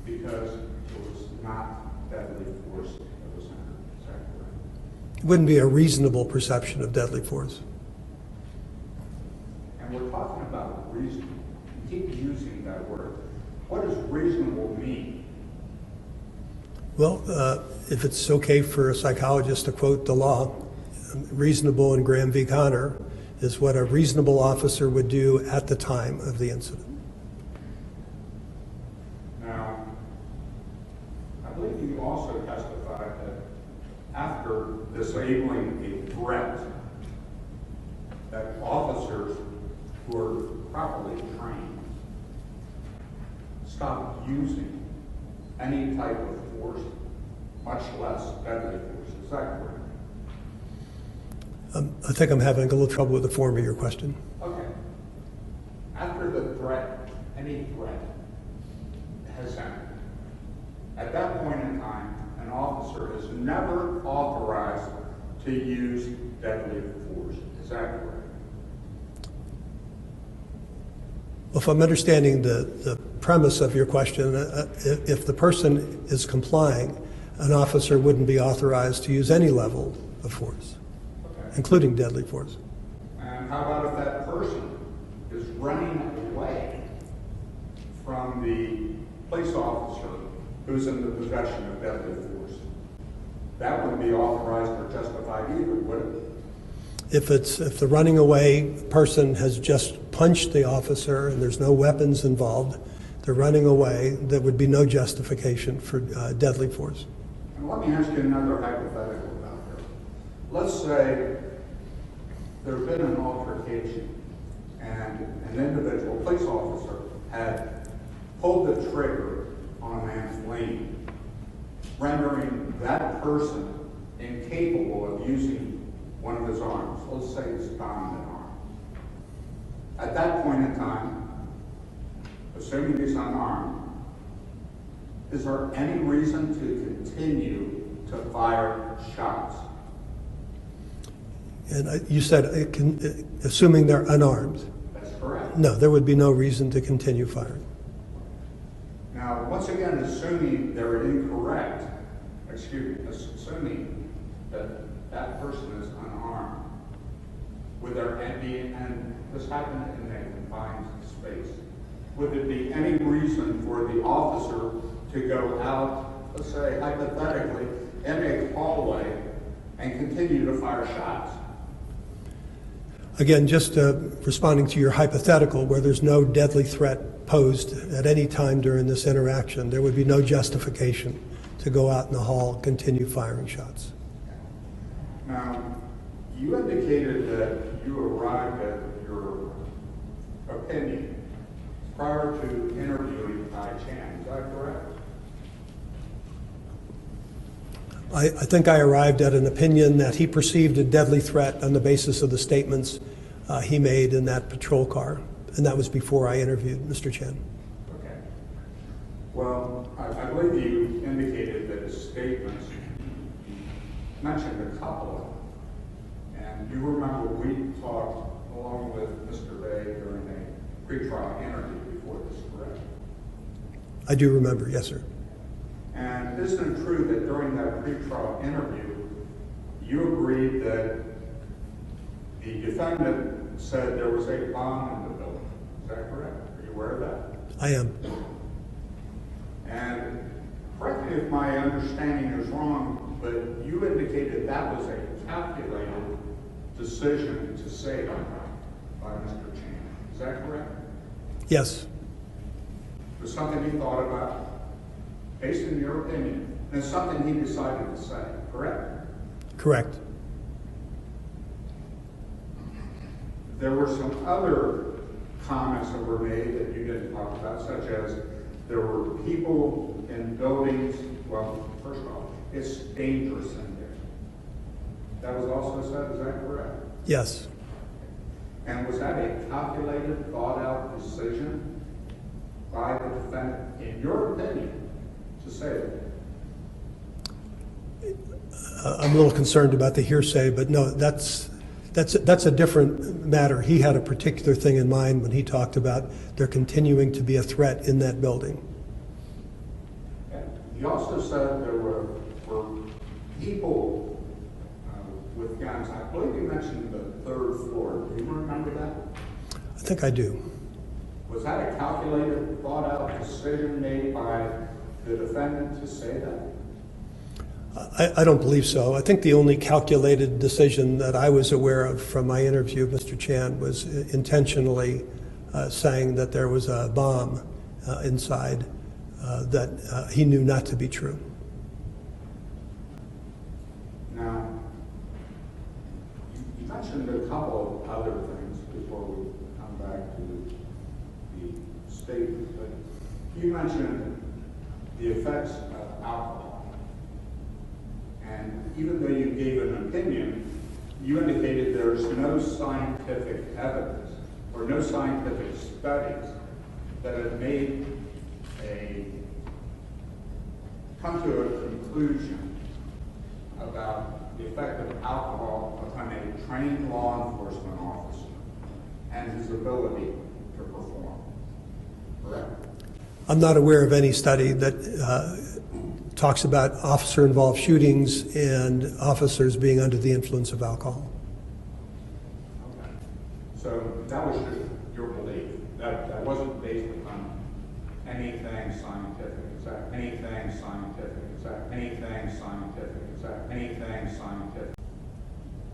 because it was not deadly force that was entered. Is that correct? It wouldn't be a reasonable perception of deadly force. And we're talking about reason. You keep using that word. What does reasonable mean? Well, if it's okay for a psychologist to quote the law, reasonable in Graham v. Connor is what a reasonable officer would do at the time of the incident. Now, I believe you also testified that after disabling a threat, that officers who are properly trained stopped using any type of force, much less deadly force. Is that correct? I think I'm having a little trouble with the form of your question. Okay. After the threat, any threat has entered, at that point in time, an officer is never authorized to use deadly force. Is that correct? Well, if I'm understanding the premise of your question, if the person is complying, an officer wouldn't be authorized to use any level of force, including deadly force. And how about if that person is running away from the police officer who's in the possession of deadly force? That wouldn't be authorized or justified either, would it? If the running away person has just punched the officer and there's no weapons involved, they're running away, there would be no justification for deadly force. And let me ask you another hypothetical about this. Let's say there's been an altercation and an individual police officer had pulled the trigger on a man's lane, rendering that person incapable of using one of his arms. Let's say his dominant arm. At that point in time, assuming he's unarmed, is there any reason to continue to fire shots? And you said, assuming they're unarmed. That's correct. No, there would be no reason to continue firing. Now, once again, assuming they're incorrect, assuming that that person is unarmed, would there be, and this happened in a confined space, would there be any reason for the officer to go out, let's say hypothetically, in a hallway and continue to fire shots? Again, just responding to your hypothetical, where there's no deadly threat posed at any time during this interaction, there would be no justification to go out in the hall and continue firing shots. Now, you indicated that you arrived at your opinion prior to interviewing Kai Chan. Is that correct? I think I arrived at an opinion that he perceived a deadly threat on the basis of the statements he made in that patrol car, and that was before I interviewed Mr. Chan. Okay. Well, I believe you indicated that his statements, you mentioned a couple of them, and you remember we talked along with Mr. Bay during a pre-trial interview before this, correct? I do remember, yes, sir. And isn't it true that during that pre-trial interview, you agreed that the defendant said there was a bomb in the building? Is that correct? Are you aware of that? I am. And correct me if my understanding is wrong, but you indicated that was a calculated decision to say by Mr. Chan. Is that correct? Yes. It was something he thought about, based on your opinion, and it's something he decided to say, correct? Correct. There were some other comments that were made that you didn't talk about, such as there were people in buildings. Well, first of all, it's dangerous in there. That was also said, is that correct? Yes. And was that a calculated, thought-out decision by the defendant, in your opinion, to say that? I'm a little concerned about the hearsay, but no, that's a different matter. He had a particular thing in mind when he talked about there continuing to be a threat in that building. You also said there were people with guns. I believe you mentioned the third floor. Do you remember that? I think I do. Was that a calculated, thought-out decision made by the defendant to say that? I don't believe so. I think the only calculated decision that I was aware of from my interview of Mr. Chan was intentionally saying that there was a bomb inside that he knew not to be true. Now, you mentioned a couple of other things before we come back to the statement, but you mentioned the effects of alcohol. And even though you gave an opinion, you indicated there's no scientific evidence or no scientific studies that have made come to a conclusion about the effect of alcohol upon a trained law enforcement officer and his ability to perform. Correct? I'm not aware of any study that talks about officer-involved shootings and officers being under the influence of alcohol. Okay. So that was just your belief. That wasn't based upon anything scientific. Is that anything scientific? Is that anything scientific? Is that anything scientific?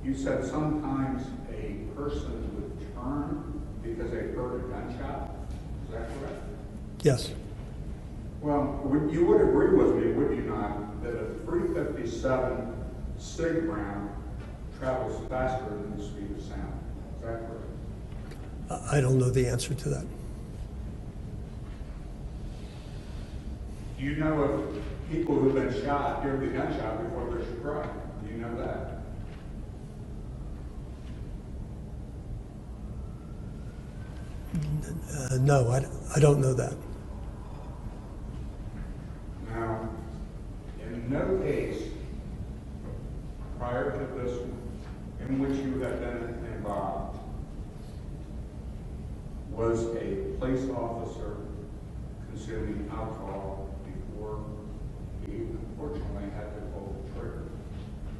You said sometimes a person would turn because they heard a gunshot. Is that correct? Yes. Well, you would agree with me, would you not, that a .357 SIG round travels faster than the speed of sound? Is that correct? I don't know the answer to that. Do you know if people who've been shot hear the gunshot before they're struck? Do you know that? No, I don't know that. Now, in no case prior to this one in which you have been involved was a police officer consuming alcohol before he unfortunately had to pull the trigger.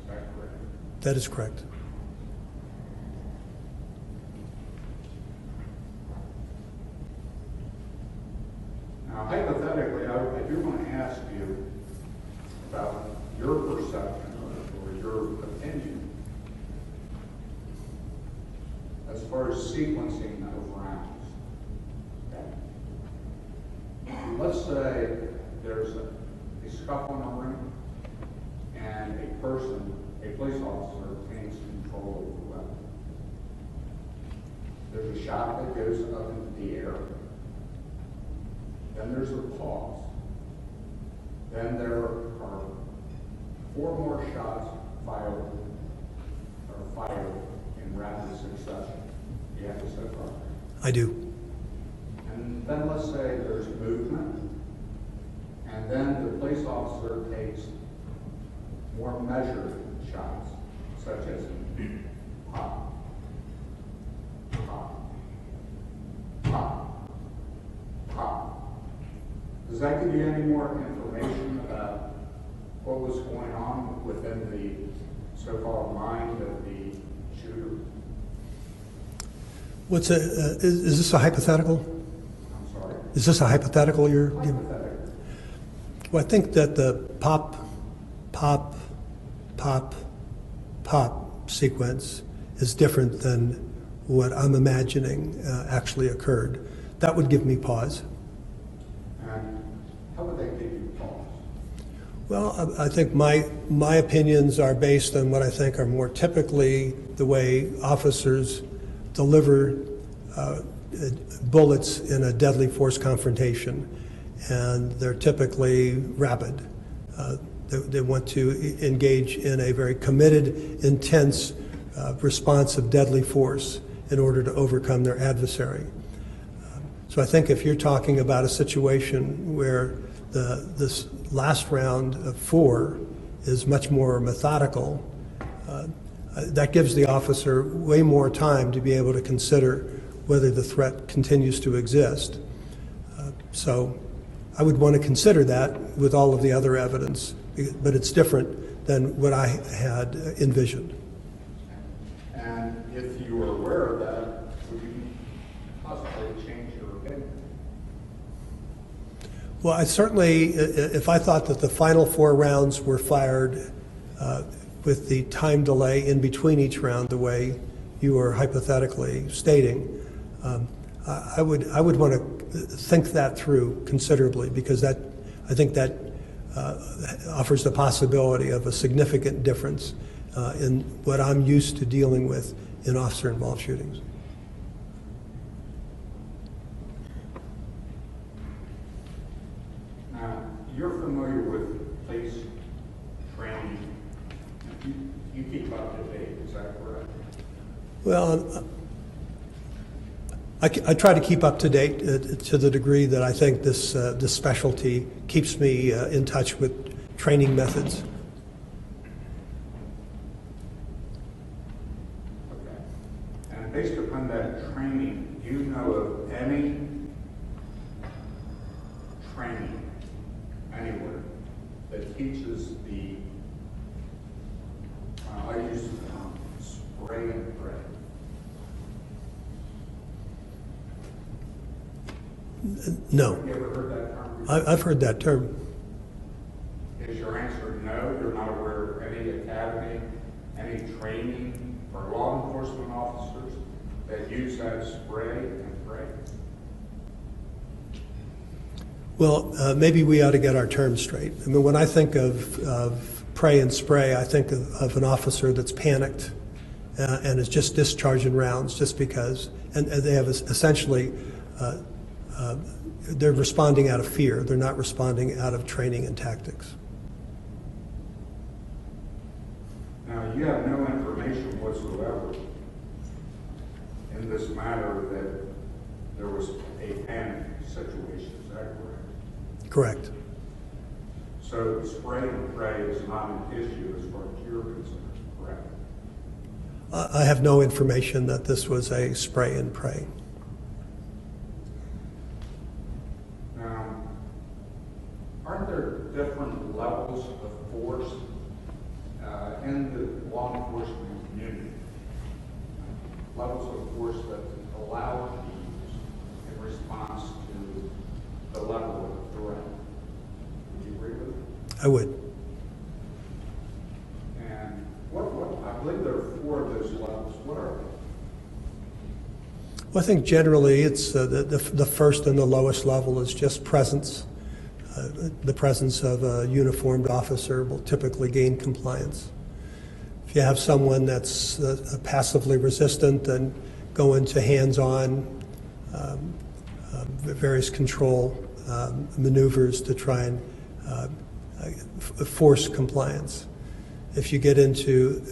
Is that correct? That is correct. Now, hypothetically, I do want to ask you about your perception or your opinion as far as sequencing of rounds. Okay. Let's say there's a scuffle in a room and a person, a police officer, obtains control of the weapon. There's a shot that goes up into the air. Then there's a pause. Then there are 4 more shots fired in rapid succession. You have to say that. I do. And then let's say there's movement, and then the police officer takes more measured shots, such as pop, pop, pop, pop. Does that give you any more information about what was going on within the so-called mind of the shooter? Is this a hypothetical? I'm sorry? Is this a hypothetical you're giving? Hypothetical. Well, I think that the pop, pop, pop, pop sequence is different than what I'm imagining actually occurred. That would give me pause. And how would that give you pause? Well, I think my opinions are based on what I think are more typically the way officers deliver bullets in a deadly force confrontation, and they're typically rapid. They want to engage in a very committed, intense response of deadly force in order to overcome their adversary. So I think if you're talking about a situation where this last round of 4 is much more methodical, that gives the officer way more time to be able to consider whether the threat continues to exist. So I would want to consider that with all of the other evidence, but it's different than what I had envisioned. And if you were aware of that, would you possibly change your opinion? Well, I certainly, if I thought that the final 4 rounds were fired with the time delay in between each round, the way you were hypothetically stating, I would want to think that through considerably, because I think that offers the possibility of a significant difference in what I'm used to dealing with in officer-involved shootings. Now, you're familiar with police training. You keep up to date, is that correct? Well, I try to keep up to date to the degree that I think this specialty keeps me in touch with training methods. Okay. And based upon that training, do you know of any training anywhere that teaches the, I use the term spray and pray? No. Have you ever heard that term? I've heard that term. Is your answer no? You're not aware of any academy, any training for law enforcement officers that use that spray and pray? Well, maybe we ought to get our terms straight. I mean, when I think of pray and spray, I think of an officer that's panicked and is just discharging rounds just because, and they have essentially, they're responding out of fear. They're not responding out of training and tactics. Now, you have no information whatsoever in this matter that there was a panic situation, is that correct? Correct. So spray and pray is not an issue as far as you're concerned, correct? I have no information that this was a spray and pray. Now, aren't there different levels of force in the law enforcement community? Levels of force that allow to be used in response to the level of threat. Would you agree with it? I would. And what I believe there are 4 of those levels. What are they? Well, I think generally it's the first and the lowest level is just presence. The presence of a uniformed officer will typically gain compliance. If you have someone that's passively resistant, then go into hands-on various control maneuvers to try and force compliance. If you get into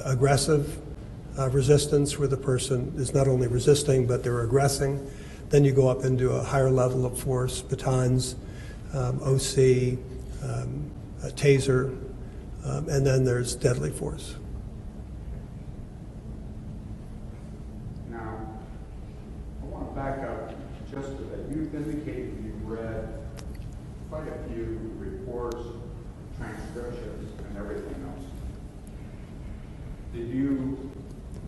aggressive resistance, where the person is not only resisting but they're aggressing, then you go up into a higher level of force, batons, OC, a taser, and then there's deadly force. Now, I want to back up just a bit. You've indicated you've read quite a few reports, transcriptions, and everything else. Did you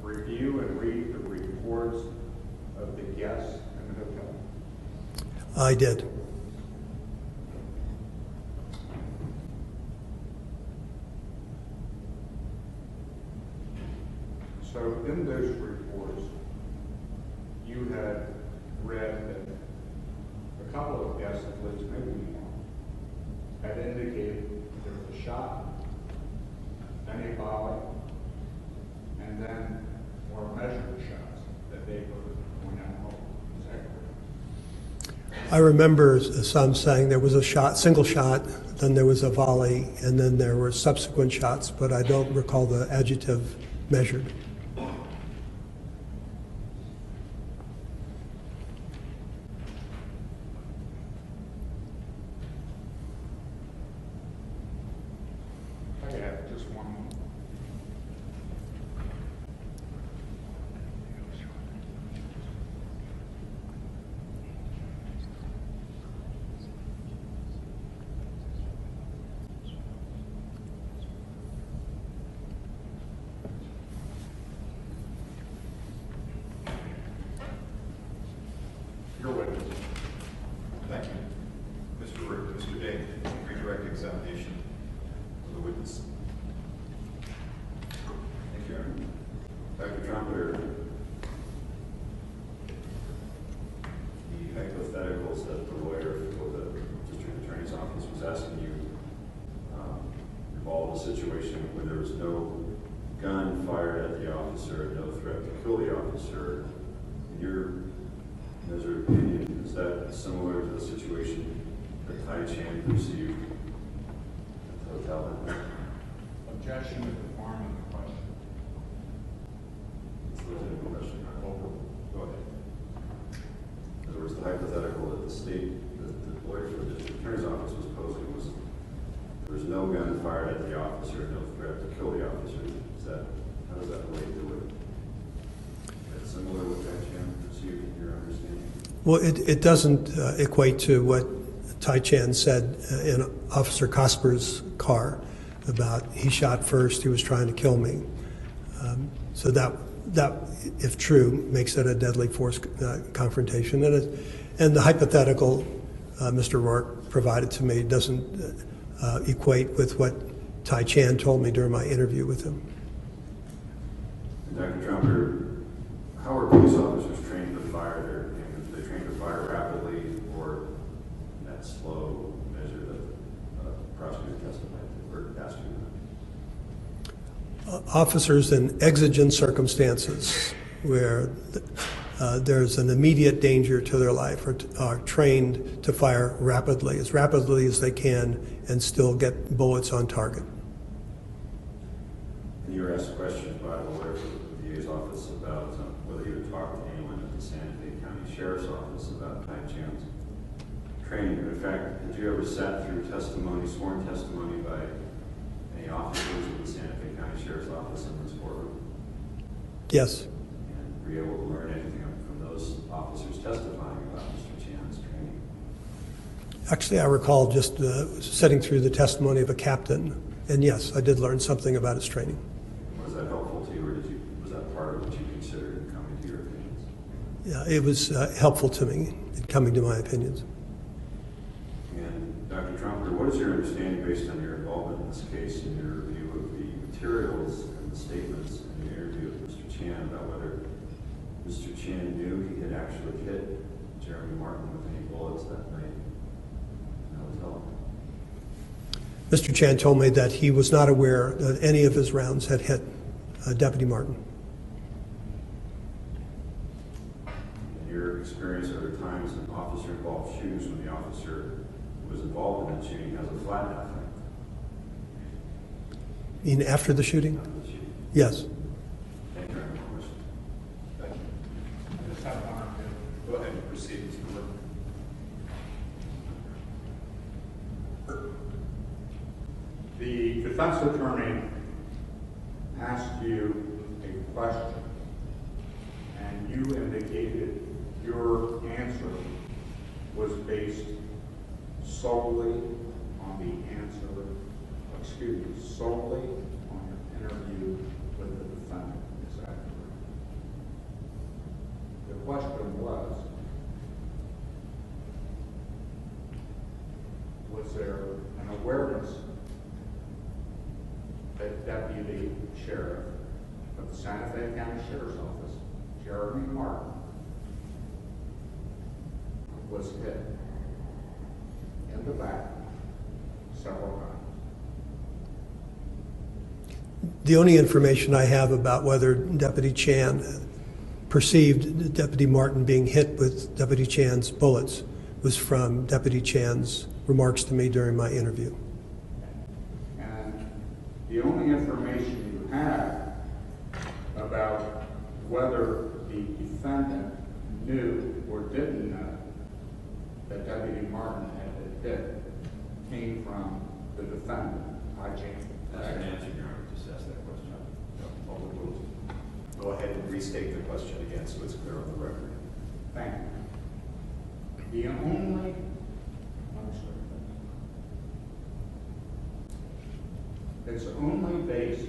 review and read the reports of the guests in the hotel? I did. So in those reports, you had read that a couple of guests, at least maybe more, had indicated there was a shot, then a volley, and then more measured shots that they were going out home. Is that correct? I remember some saying there was a shot, single shot, then there was a volley, and then there were subsequent shots, but I don't recall the adjective measured. I have just one more. Thank you. Mr. Day, redirect examination of the witness. Thank you, Your Honor. Dr. Trompetter, the hypotheticals that the lawyer for the district attorney's office was asking you involved a situation where there was no gun fired at the officer, no threat to kill the officer. In your measured opinion, is that similar to the situation that Tai Chan received at the hotel? Objection to the form of the question. It's a legitimate question. Go ahead. In other words, the hypothetical that the lawyer for the district attorney's office was posing was there was no gun fired at the officer, no threat to kill the officer. How does that relate to it? Is that similar to what Tai Chan received in your understanding? Well, it doesn't equate to what Tai Chan said in Officer Cosper's car about he shot first, he was trying to kill me. So that, if true, makes it a deadly force confrontation. And the hypothetical Mr. Rourke provided to me doesn't equate with what Tai Chan told me during my interview with him. And Dr. Trumper, how are police officers trained to fire their handguns? Are they trained to fire rapidly or in that slow measure that the prosecutor testified to or asked you? Officers in exigent circumstances where there's an immediate danger to their life are trained to fire rapidly as they can and still get bullets on target. And you were asked questions by the lawyer for the DA's office about whether you had talked to anyone at the Santa Fe County Sheriff's Office about Tai Chan's training. In fact, had you ever sat through sworn testimony by any officers of the Santa Fe County Sheriff's Office in this courtroom? Yes. And were you able to learn anything from those officers testifying about Mr. Chan's training? Actually, I recall just sitting through the testimony of a captain, and yes, I did learn something about his training. Was that helpful to you, or was that part of what you considered in coming to your opinions? Yeah, it was helpful to me in coming to my opinions. And Dr. Trumper, what is your understanding based on your involvement in this case and your review of the materials and the statements in the interview with Mr. Chan about whether Mr. Chan knew he had actually hit Jeremy Martin with any bullets that night in the hotel? Mr. Chan told me that he was not aware that any of his rounds had hit Deputy Martin. In your experience, are there times an officer involved shootings when the officer who was involved in that shooting has a flat effect? You mean after the shooting? After the shooting? Yes. Thank you very much. Thank you. Go ahead and proceed, Mr. Rourke. The defense attorney asked you a question, and you indicated your answer was based solely on the solely on your interview with the defendant. Is that correct? The question was there an awareness that Deputy Sheriff of the Santa Fe County Sheriff's Office, Jeremy Martin, was hit in the back several times? The only information I have about whether Deputy Chan perceived Deputy Martin being hit with Deputy Chan's bullets was from Deputy Chan's remarks to me during my interview. And the only information you have about whether the defendant knew or didn't know that Deputy Martin had been hit came from the defendant, I.J. That's an answer, Your Honor. Just ask that question. Go ahead and restate the question again so it's clear on the record. Thank you. The only, it's only based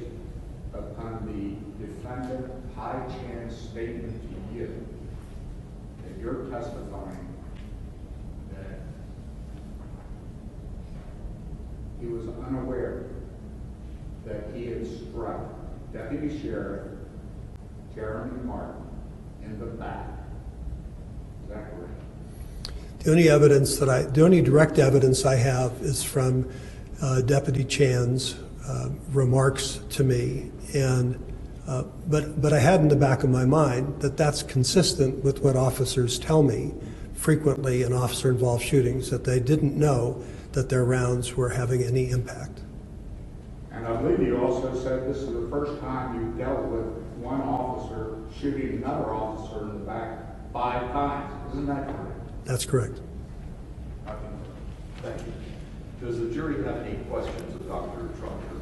upon the defendant, Hai Chan's statement to you that you're testifying that unaware that he had struck Deputy Sheriff Jeremy Martin in the back. Is that correct? The only direct evidence I have is from Deputy Chan's remarks to me, and but I had in the back of my mind that that's consistent with what officers tell me frequently in officer-involved shootings, that they didn't know that their rounds were having any impact. And I believe you also said this is the first time you dealt with one officer shooting another officer in the back 5 times. Isn't that correct? That's correct. Thank you. Does the jury have any questions of Dr. Trompetter?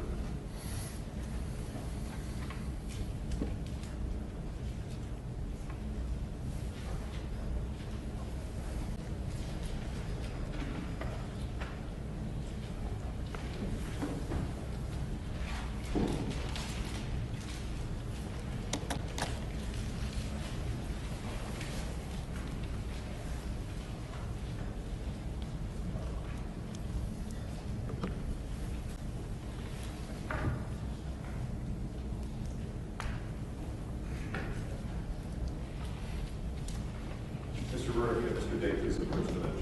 Mr. Burke and Mr. Day, please approach the bench.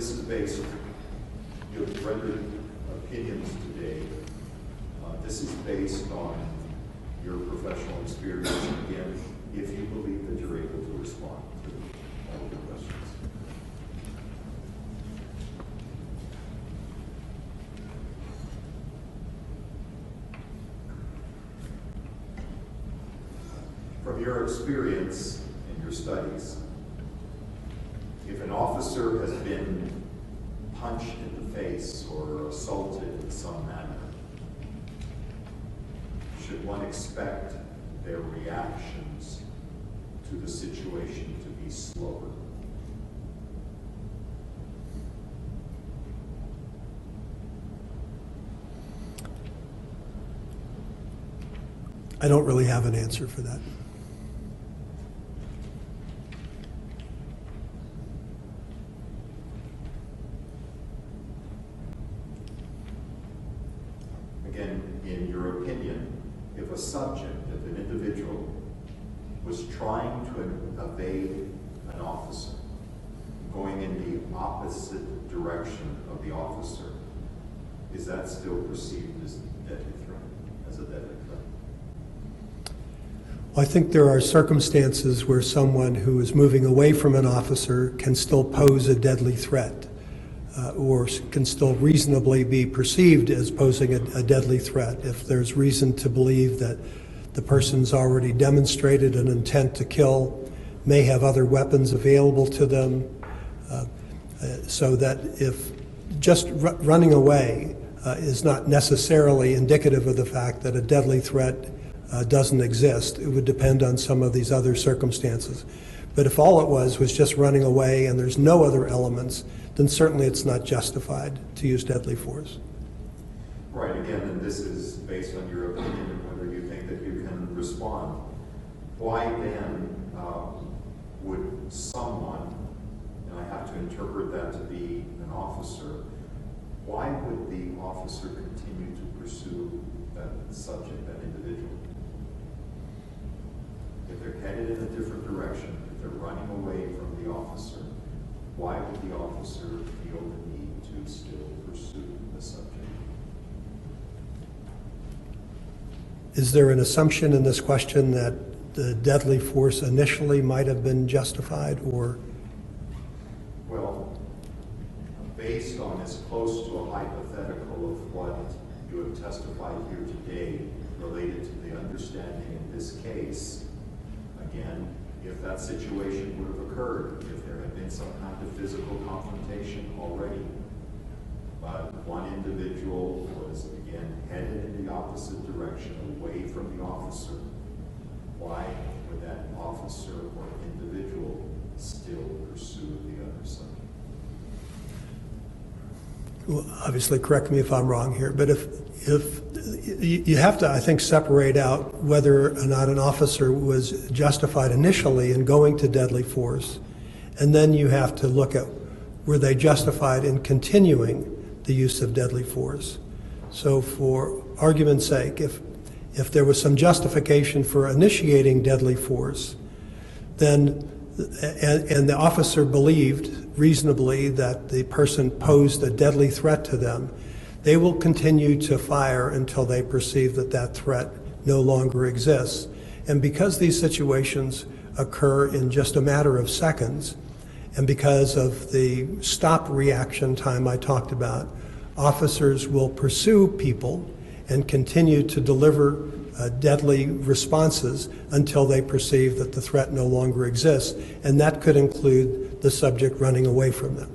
this is based, you've rendered opinions today. This is based on your professional experience, again, if you believe that you're able to respond to all of the questions. From your experience in your studies, if an officer has been punched in the face or assaulted in some manner, should one expect their reactions to the situation to be slower? I don't really have an answer for that. Again, in your opinion, if a subject, if an individual was trying to evade an officer, going in the opposite direction of the officer, is that still perceived as a deadly threat, Well, I think there are circumstances where someone who is moving away from an officer can still pose a deadly threat, or can still reasonably be perceived as posing a deadly threat if there's reason to believe that the person's already demonstrated an intent to kill, may have other weapons available to them, so that if just running away is not necessarily indicative of the fact that a deadly threat doesn't exist. It would depend on some of these other circumstances. But if all it was just running away and there's no other elements, then certainly it's not justified to use deadly force. Right, again, and this is based on your opinion and whether you think that you can respond. Why then would someone, and I have to interpret that to be an officer, why would the officer continue to pursue that subject, that individual? If they're headed in a different direction, if they're running away from the officer, why would the officer feel the need to still pursue the subject? Is there an assumption in this question that the deadly force initially might have been justified, or? Well, based on as close to a hypothetical of what you have testified here today related to the understanding in this case, again, if that situation would have occurred, if there had been some kind of physical confrontation already, but one individual was, again, headed in the opposite direction, away from the officer, why would that officer or individual still pursue the other side? Well, obviously, correct me if I'm wrong here, but if you have to, I think, separate out whether or not an officer was justified initially in going to deadly force, and then you have to look at were they justified in continuing the use of deadly force. So for argument's sake, if there was some justification for initiating deadly force, then and the officer believed reasonably that the person posed a deadly threat to them, they will continue to fire until they perceive that that threat no longer exists. And because these situations occur in just a matter of seconds, and because of the stop reaction time I talked about, officers will pursue people and continue to deliver deadly responses until they perceive that the threat no longer exists, and that could include the subject running away from them.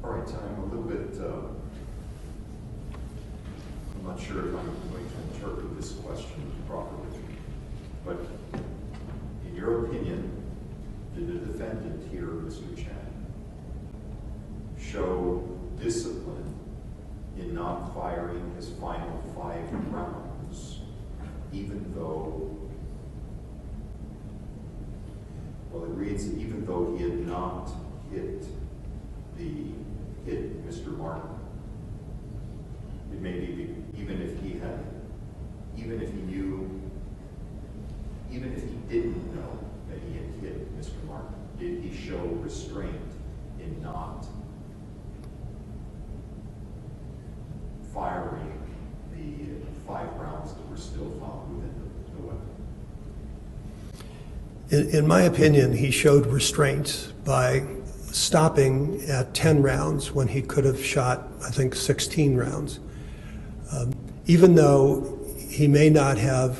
All right, I'm a little bit, I'm not sure if I'm going to interpret this question properly, but in your opinion, did the defendant here, Mr. Chen, show discipline in not firing his final 5 rounds, even though, well, it reads, even though he had not hit Mr. Martin. It may be, even if he didn't know that he had hit Mr. Martin, did he show restraint in not firing the 5 rounds that were still found within the weapon? In my opinion, he showed restraint by stopping at 10 rounds when he could have shot, I think, 16 rounds. Even though he may not have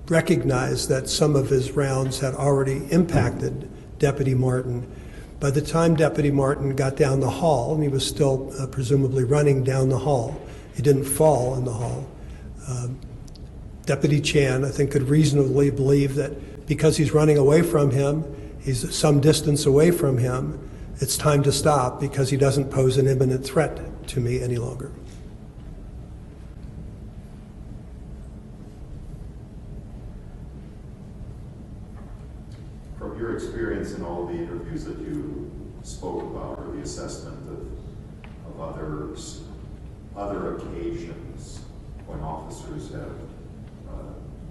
recognized that some of his rounds had already impacted Deputy Martin, by the time Deputy Martin got down the hall, and he was still presumably running down the hall, he didn't fall in the hall. Deputy Chan, I think, could reasonably believe that because he's running away from him, he's some distance away from him, it's time to stop because he doesn't pose an imminent threat to me any longer. From your experience in all the interviews that you spoke about, or the assessment of other occasions when officers have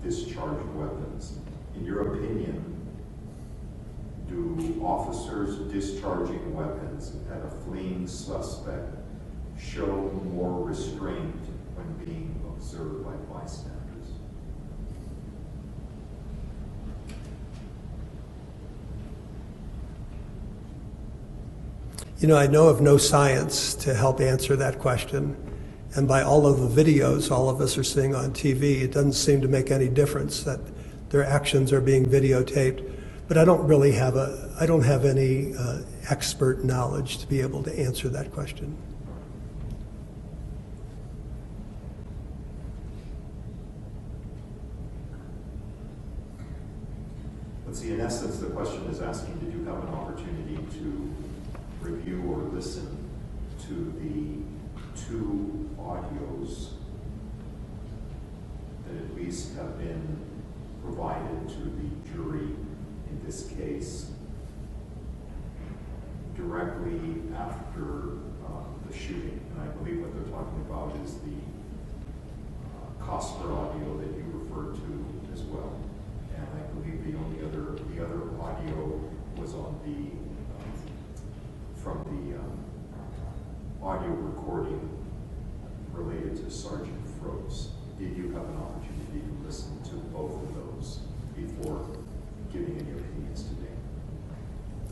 discharged weapons, in your opinion, do officers discharging weapons at a fleeing suspect show more restraint when being observed by bystanders? You know, I know of no science to help answer that question. And by all of the videos all of us are seeing on TV, it doesn't seem to make any difference that their actions are being videotaped. But I don't really have any expert knowledge to be able to answer that question. Let's see, in essence, the question is asking, did you have an opportunity to review or listen to the 2 audios that at least have been provided to the jury in this case directly after the shooting? And I believe what they're talking about is the Cosper audio that you referred to as well. And I believe the other audio was on from the audio recording related to Sergeant Froese. Did you have an opportunity to listen to both of those before giving any opinions today?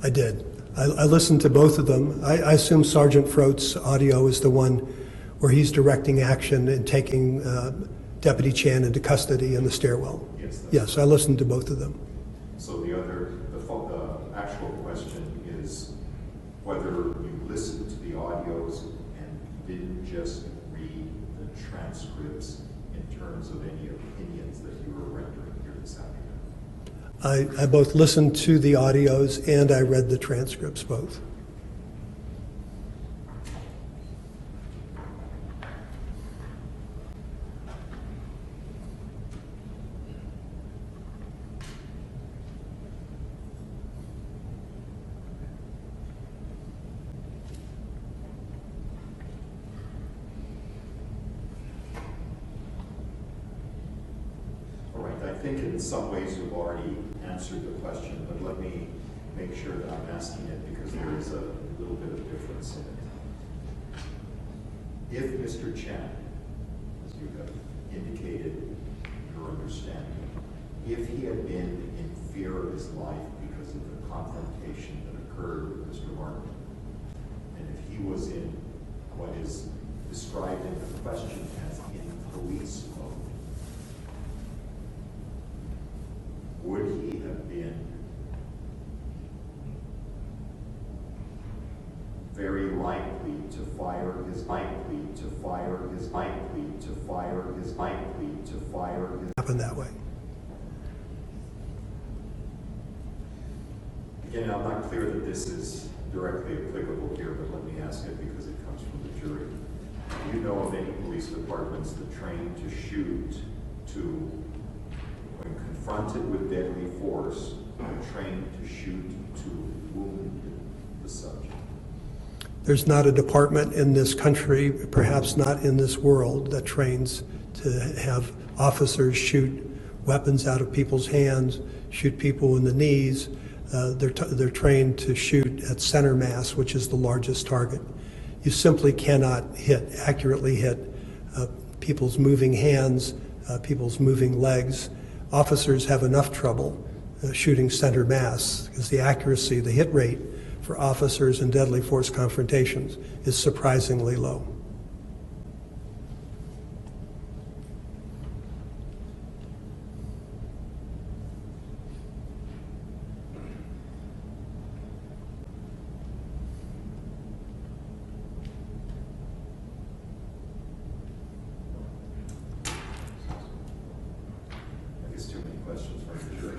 I did. I listened to both of them. I assume Sergeant Froetz's audio is the one where he's directing action and taking Deputy Chan into custody in the stairwell. Yes, I listened to both of them. So the actual question is whether you listened to the audios and didn't just read the transcripts in terms of any opinions that you were rendering here this afternoon. I both listened to the audios and I read the transcripts both. I think in some ways you've already answered the question, but let me make sure that I'm asking it because there is a little bit of difference in it. If Mr. Chan, as you have indicated your understanding, if he had been in fear of his life because of the confrontation that occurred with Mr. Martin, and if he was in what is described in the question as in police mode, would he have been very likely to fire his Happened that way. Again, I'm not clear that this is directly applicable here, but let me ask it because it comes from the jury. Do you know of any police departments that train to shoot to, when confronted with deadly force, are trained to shoot to wound the subject? There's not a department in this country, perhaps not in this world, that trains to have officers shoot weapons out of people's hands, shoot people in the knees. They're trained to shoot at center mass, which is the largest target. You simply cannot accurately hit people's moving hands, people's moving legs. Officers have enough trouble shooting center mass because the accuracy, the hit rate for officers in deadly force confrontations is surprisingly low. I guess too many questions for the jury.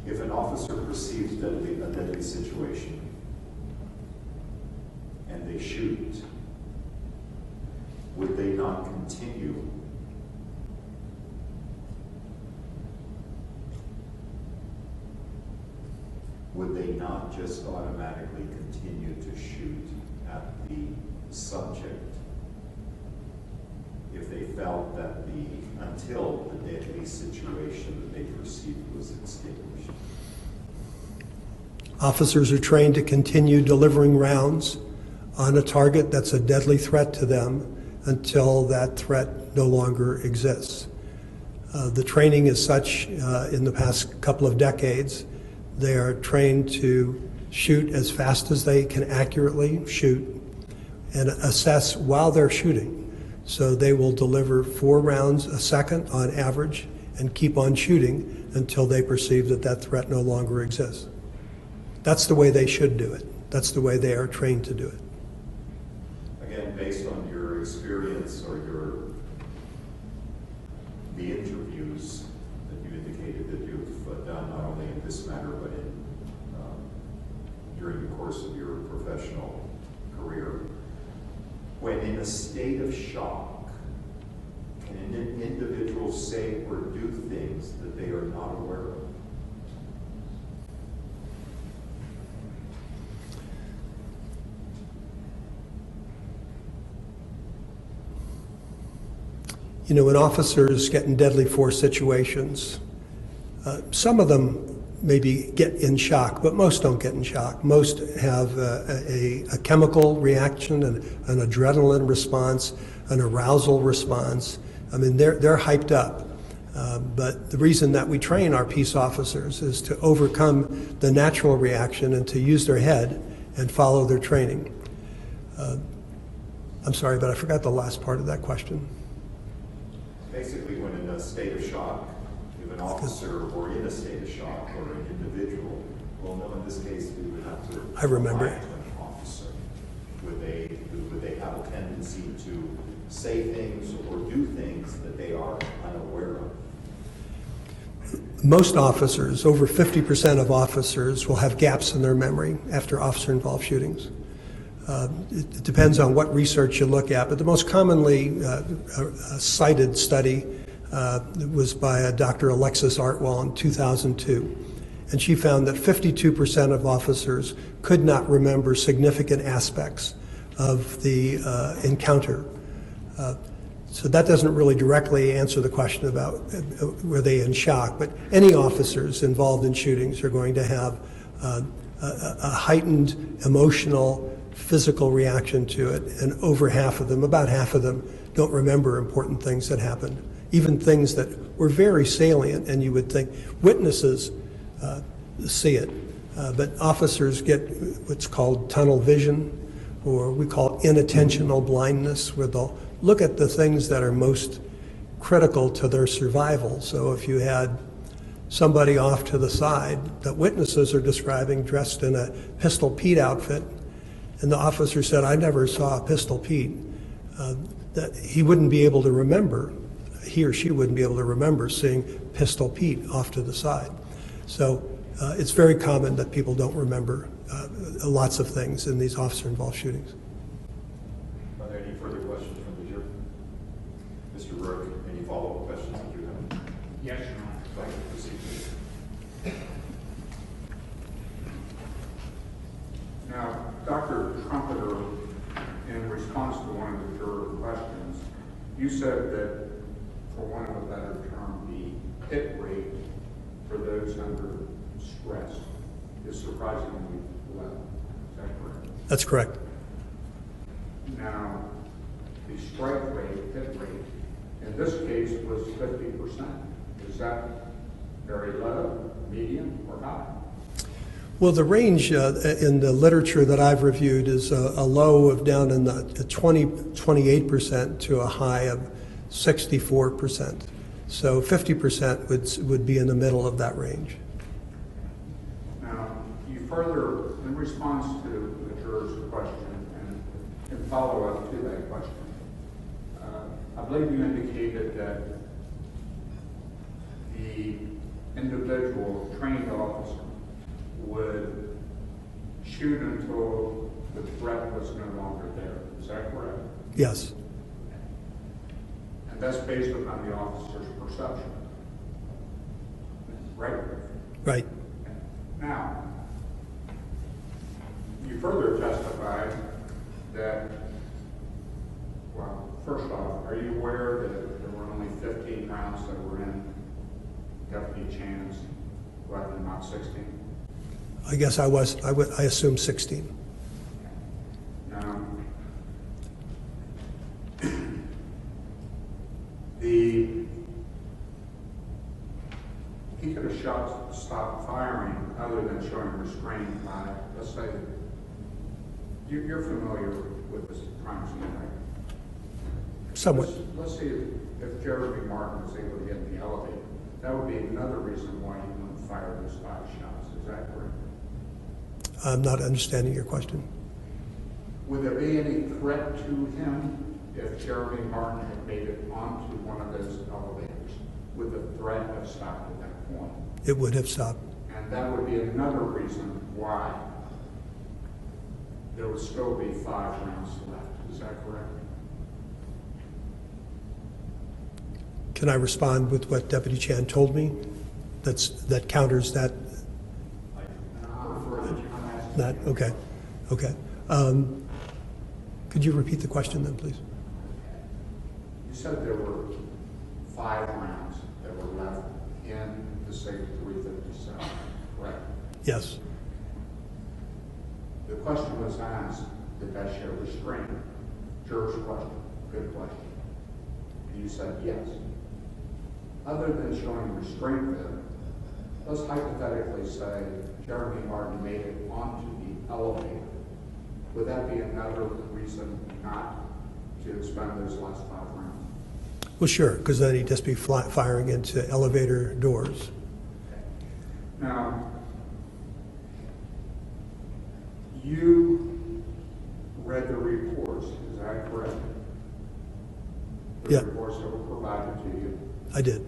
If an officer perceives a deadly situation and they shoot, would they not continue? Would they not just automatically continue to shoot at the subject if they felt that until the deadly situation that they perceived was extinguished? Officers are trained to continue delivering rounds on a target that's a deadly threat to them until that threat no longer exists. The training is such in the past couple of decades. They are trained to shoot as fast as they can accurately shoot and assess while they're shooting. So they will deliver 4 rounds a second on average and keep on shooting until they perceive that that threat no longer exists. That's the way they should do it. That's the way they are trained to do it. Again, based on your experience or the interviews that you indicated that you've done not only in this matter but during the course of your professional career, when in a state of shock, can an individual say or do things that they are not aware of? You know, when officers get in deadly force situations, some of them maybe get in shock, but most don't get in shock. Most have a chemical reaction, an adrenaline response, an arousal response. I mean, they're hyped up. But the reason that we train our peace officers is to overcome the natural reaction and to use their head and follow their training. I'm sorry, but I forgot the last part of that question. Basically, when in a state of shock, if an officer or in a state of shock or an individual, well, no, in this case, we would have to. I remember. An officer. Would they have a tendency to say things or do things that they are unaware of? Most officers, over 50% of officers, will have gaps in their memory after officer-involved shootings. It depends on what research you look at, but the most commonly cited study was by Dr. Alexis Artwell in 2002. And she found that 52% of officers could not remember significant aspects of the encounter. So that doesn't really directly answer the question about were they in shock, but any officers involved in shootings are going to have a heightened emotional, physical reaction to it, and over half of them, about half of them, don't remember important things that happened, even things that were very salient, and you would think witnesses see it, but officers get what's called tunnel vision, or we call inattentional blindness, where they'll look at the things that are most critical to their survival. So if you had somebody off to the side that witnesses are describing dressed in a Pistol Pete outfit, and the officer said, "I never saw a Pistol Pete," that he wouldn't be able to remember, he or she wouldn't be able to remember seeing Pistol Pete off to the side. So it's very common that people don't remember lots of things in these officer-involved shootings. Are there any further questions from the jury? Mr. Rourke, any follow-up questions that you have? Yes, Your Honor. Thank you. Proceed, please. Now, Dr. Trumpetter, in response to one of the juror questions, you said that, for want of a better term, the hit rate for those under stress is surprisingly low. Is that correct? That's correct. Now, the strike rate, hit rate, in this case was 50%. Is that very low, medium, or high? Well, the range in the literature that I've reviewed is a low of down in the 28% to a high of 64%. So 50% would be in the middle of that range. Now, you further, in response to the juror's question and in follow-up to that question, I believe you indicated that the individual trained officer would shoot until the threat was no longer there. Is that correct? Yes. And that's based upon the officer's perception. Right? Right. Now, you further testified that, well, first off, are you aware that there were only 15 rounds that were in Deputy Chan's weapon, not 16? I guess I assume 16. Now, he could have stopped firing other than showing restraint by, let's say, you're familiar with this crime scene, right? Somewhat. Let's see if Jeremy Martin was able to get in the elevator. That would be another reason why he wouldn't fire those 5 shots. Is that correct? I'm not understanding your question. Would there be any threat to him if Jeremy Martin had made it onto one of those elevators? Would the threat have stopped at that point? It would have stopped. And that would be another reason why there would still be 5 rounds left. Is that correct? Can I respond with what Deputy Chan told me? That counters that. That okay, okay. Could you repeat the question then, please? You said there were 5 rounds that were left in the safe 357, correct? Yes. The question was asked, did that show restraint? Juror's question, good question. And you said yes. Other than showing restraint then, let's hypothetically say Jeremy Martin made it onto the elevator. Would that be another reason not to expend those last 5 rounds? Well, sure, because then he'd just be firing into elevator doors. Now, you read the reports, is that correct? The Yeah. reports that were provided to you. I did.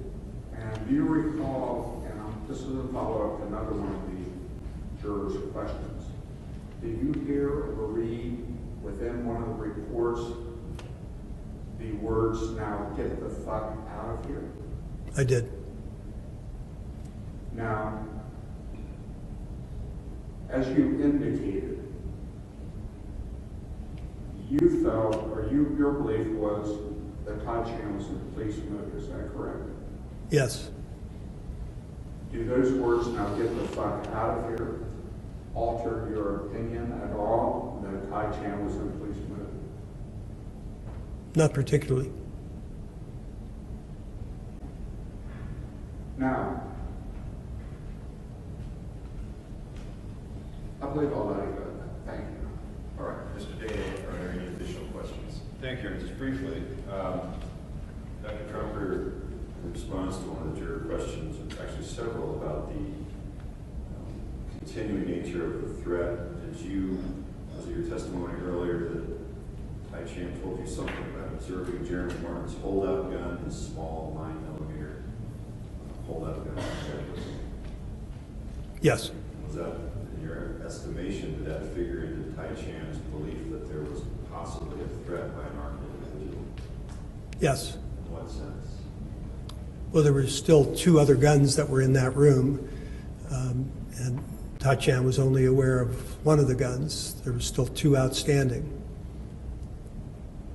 And do you recall, and this is a follow-up to another one of the jurors' questions, did you hear or read within one of the reports the words, "Now get the fuck out of here"? I did. Now, as you indicated, you felt, or your belief was that Todd Chan was in police mode, is that correct? Yes. Do those words, "Now get the fuck out of here," alter your opinion at all that Todd Chan was in police mode? Not particularly. Now, I believe I'll let it go. Thank you. All right, Mr. Day, are there any additional questions? Thank you, and just briefly, Dr. Trumper, in response to one of the juror questions, actually several, about the continuing nature of the threat, was it your testimony earlier that Tai Chan told you something about observing Jeremy Martin's holdout gun, his small 9mm holdout gun. Yes, Was that, in your estimation, did that figure into Tai Chan's belief that there was possibly a threat by an armed individual? yes. In what sense? Well, there were still 2 other guns that were in that room, and Ta-Chan was only aware of one of the guns. There were still 2 outstanding.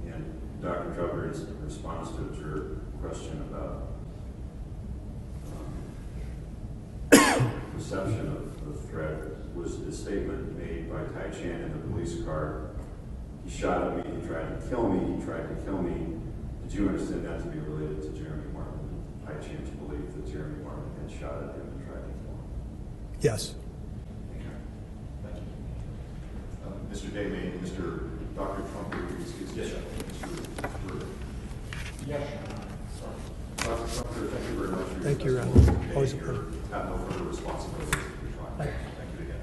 And Dr. Trumper's response to your question about perception of threat was a statement made by Tai Chan in the police car. He shot at me, he tried to kill me, he tried to kill me. Did you understand that to be related to Jeremy Martin? Tai Chan's belief that Jeremy Martin had shot at him and tried to kill him? Yes. Thank you. Mr. Daymane, Dr. Trumper, excuse me. Yes, sir. Mr. Burger. Yes, sorry. Dr. Trumper, thank you very much for your Thank you, Ron. testimony. Always a You pleasure. have no further responsibilities for your trial. Thank Thank you again.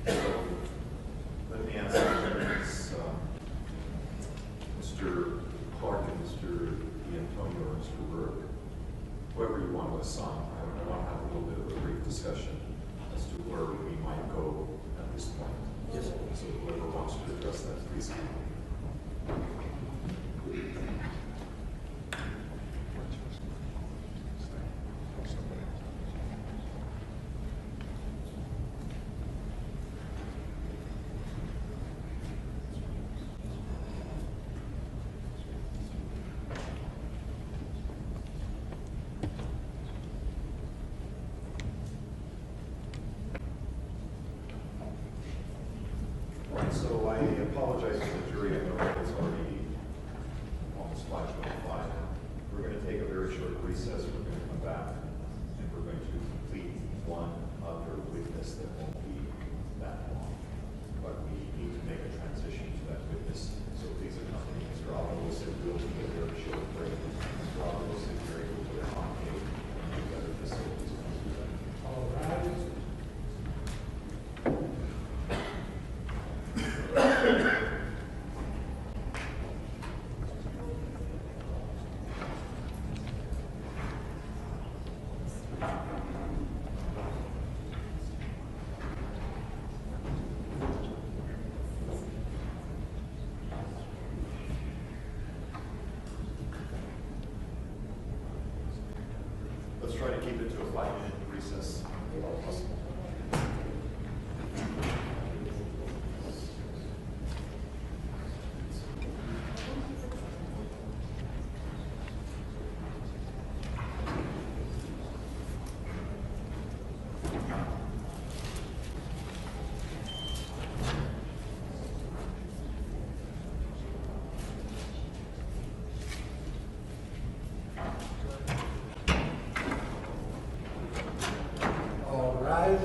So, let me answer this, Mr. Clark and Mr. D'Antonio or Mr. Burke, whoever you want to assign. I want to have a little bit of a brief discussion as to where we might go at this point. Yes. So whoever wants to address that, please. Right, so I apologize to the jury. I know it's already almost 5:25. We're going to take a very short recess. We're going to come back and we're going to complete one other witness that won't be that long. But we need to make a transition to that witness. So please accompany Mr. Alvarez. We'll take a very short break. Mr. Alvarez, if you're able to accommodate the other facilities. All right. Let's try to keep it to a 5-minute recess. if all possible. All rise.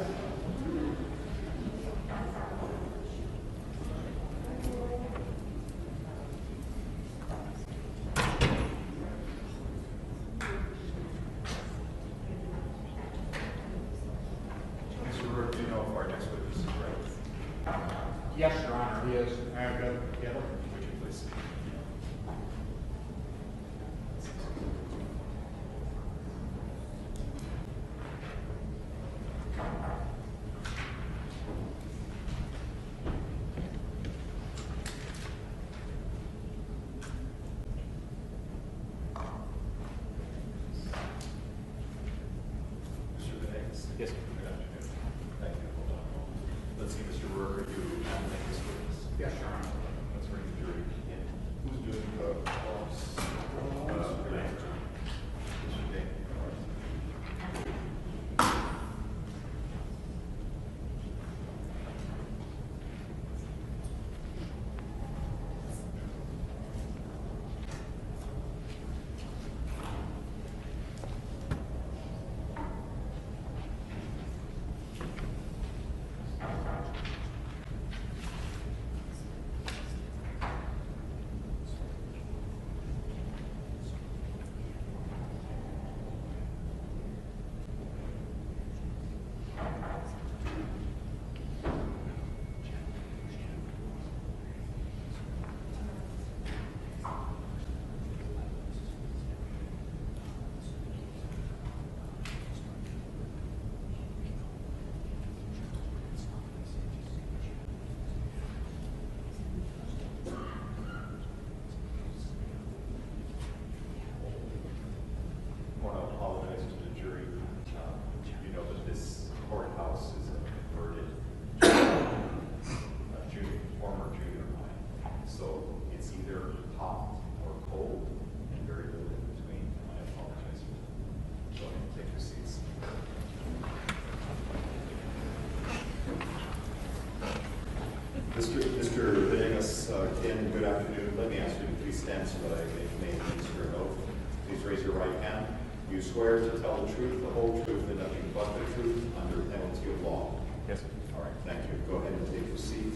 your right hand. You swear to tell the truth, the whole truth, and nothing but the truth under penalty of law. Yes, sir. All right, thank you. Go ahead and take your seat.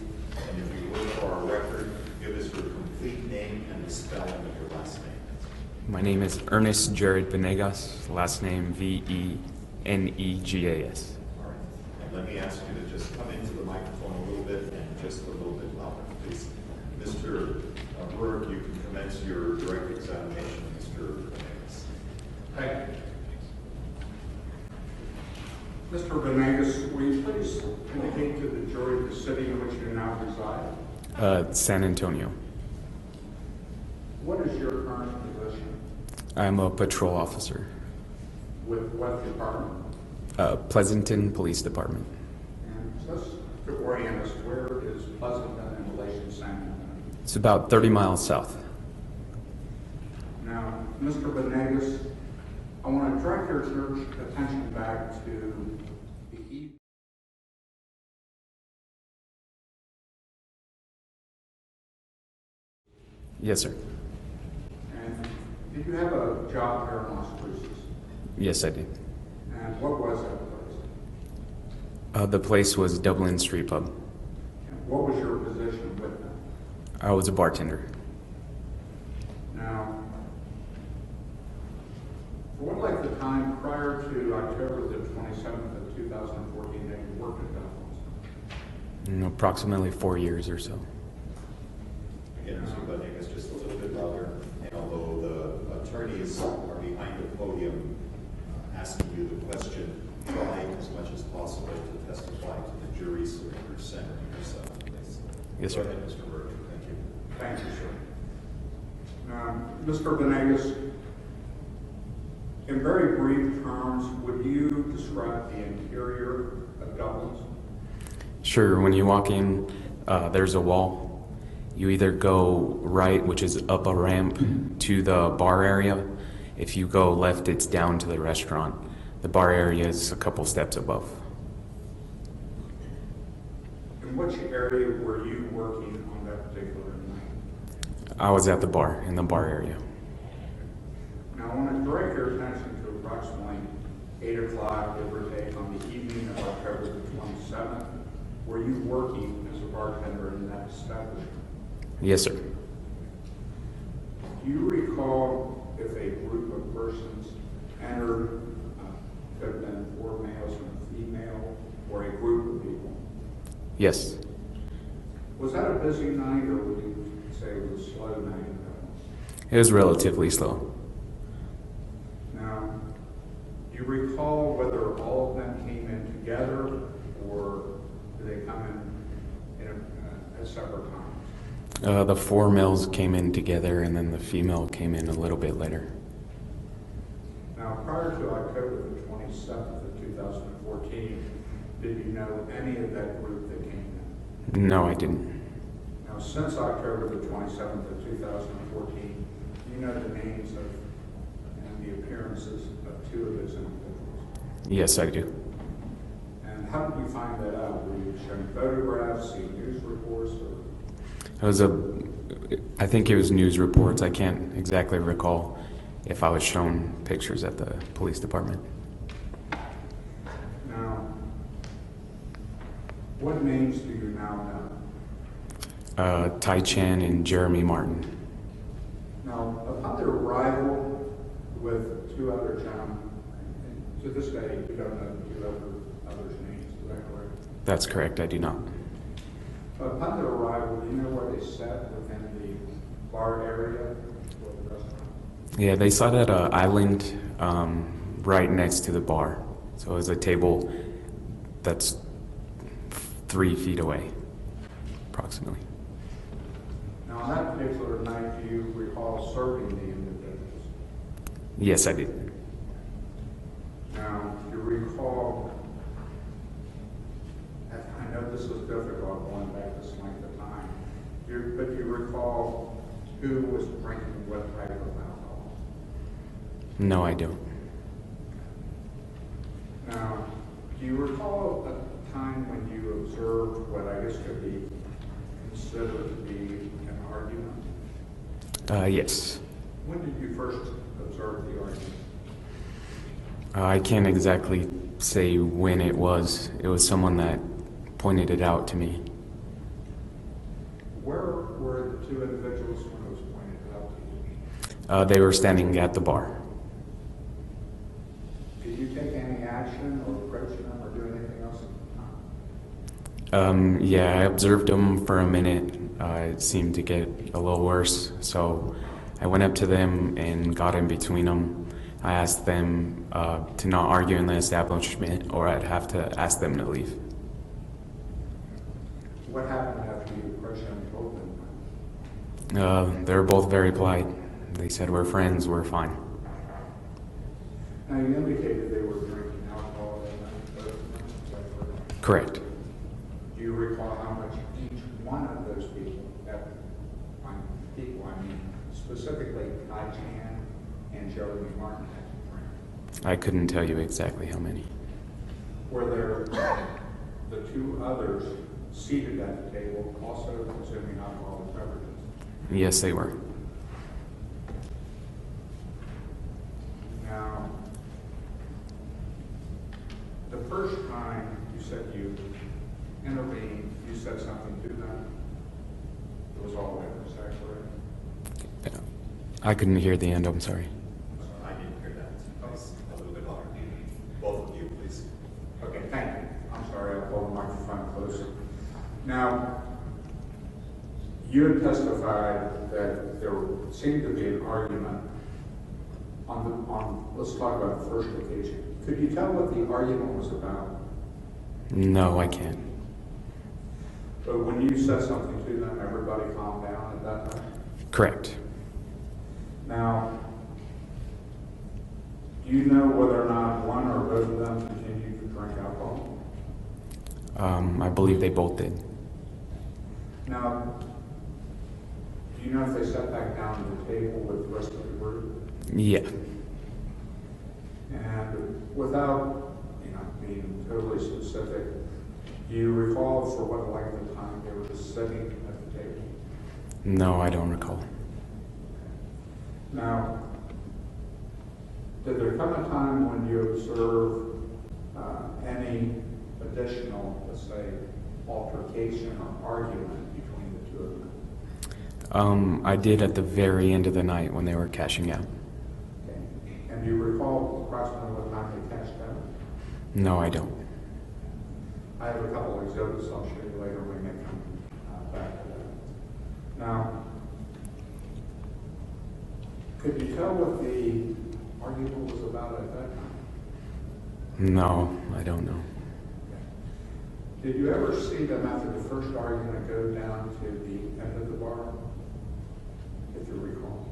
And if you would, for our record, give us your complete name and the spelling of your last name. My name is Ernest Jared Venegas, last name Venegas. All right. And let me ask you to just come into the microphone a little bit and just a little bit louder, please. Mr. Berg, you can commence your direct examination, Mr. Venegas. Thank you. Mr. Venegas, will you please indicate to the jury the city in which you now reside? San Antonio. What is your current position? I'm a patrol officer. With what department? Pleasanton Police Department. And just to orient us, where is Pleasanton in relation to San Antonio? It's about 30 miles south. Now, Mr. Venegas, I want to direct your attention back to the evening. Yes, sir. And did you have a job here in Las Cruces? Yes, I did. And what was that place? The place was Dublin Street Pub. And what was your position with them? I was a bartender. Now, for what like the time prior to October the 27th of 2014 that you worked at Dublin's? Approximately 4 years or so. Again, Mr. Venegas, just a little bit louder. And although the attorneys are behind the podium asking you the question, try as much as possible to testify to the jury so that you're centering yourself, please. Yes, sir. Go ahead, Mr. Berger. Thank you. Thank you, sir. Mr. Venegas, in very brief terms, would you describe the interior of Dublin's? Sure, when you walk in, there's a wall. You either go right, which is up a ramp to the bar area. If you go left, it's down to the restaurant. The bar area is a couple steps above. In which area were you working on that particular night? I was at the bar, in the bar area. Now, I want to direct your attention to approximately 8 o'clock, give or take, on the evening of October the 27th. Were you working as a bartender in that establishment? Yes, sir. Do you recall if a group of persons entered, could have been 4 males and a female, or a group of people? Yes. Was that a busy night, or would you say it was a slow night? It was relatively slow. Now, do you recall whether all of them came in together, or did they come in at separate times? The 4 males came in together, and then the female came in a little bit later. Now, prior to October the 27th of 2014, did you know any of that group that came in? No, I didn't. Now, since October the 27th of 2014, do you know the names of and the appearances of 2 of those individuals? Yes, I do. And how did you find that out? Were you shown photographs, see news reports, or? I think it was news reports. I can't exactly recall if I was shown pictures at the police department. Now, what names do you now know? Tai Chan and Jeremy Martin. Now, upon their arrival with 2 other gentlemen, and to this day, you don't know the 2 others' names, is that correct? That's correct, I do not. Upon their arrival, do you know where they sat within the bar area or the restaurant? Yeah, they sat at an island right next to the bar. So it was a table that's 3 feet away, approximately. Now, on that particular night, do you recall serving the individuals? Yes, I did. Now, do you recall, I know this was difficult going back this length of time, but do you recall who was drinking what type of alcohol? No, I don't. Now, do you recall a time when you observed what I guess could be considered to be an argument? Yes. When did you first observe the argument? I can't exactly say when it was. It was someone that pointed it out to me. Where were the two individuals when it was pointed out to you? They were standing at the bar. Did you take any action or approach them or do anything else at the time? Yeah, I observed them for a minute. It seemed to get a little worse, so I went up to them and got in between them. I asked them to not argue in the establishment, or I'd have to ask them to leave. What happened after you approached them and told them? They were both very polite. They said, "We're friends, we're fine." Now, you indicated they were drinking alcohol that night, both of them, is that correct? Correct. Do you recall how much each one of those people, I mean, specifically Kai Chan and Jeremy Martin had to drink? I couldn't tell you exactly how many. Were there the two others seated at the table also consuming alcoholic beverages? Yes, they were. Now, the first time you said you intervened, you said something to them, it was all over, is that correct? I couldn't hear the end, I'm sorry. I didn't hear that. Please, a little bit louder. Both of you, please. Okay, thank you. I'm sorry, I'll pull the microphone closer. Now, you had testified that there seemed to be an argument let's talk about the first occasion. Could you tell what the argument was about? No, I can't. But when you said something to them, everybody calmed down at that time? Correct. Now, do you know whether or not one or both of them continued to drink alcohol? I believe they both did. Now, do you know if they sat back down at the table with the rest of the group? Yeah. And without, being totally specific, do you recall for what length of time they were just sitting at the table? No, I don't recall. Now, did there come a time when you observed any additional, let's say, altercation or argument between the two of them? I did at the very end of the night when they were cashing out. Okay. And do you recall approximately what time they cashed out? No, I don't. I have a couple of exhibits I'll show you later when we come back to that. Now, could you tell what the argument was about at that time? No, I don't know. Did you ever see them after the first argument go down to the end of the bar, if you recall?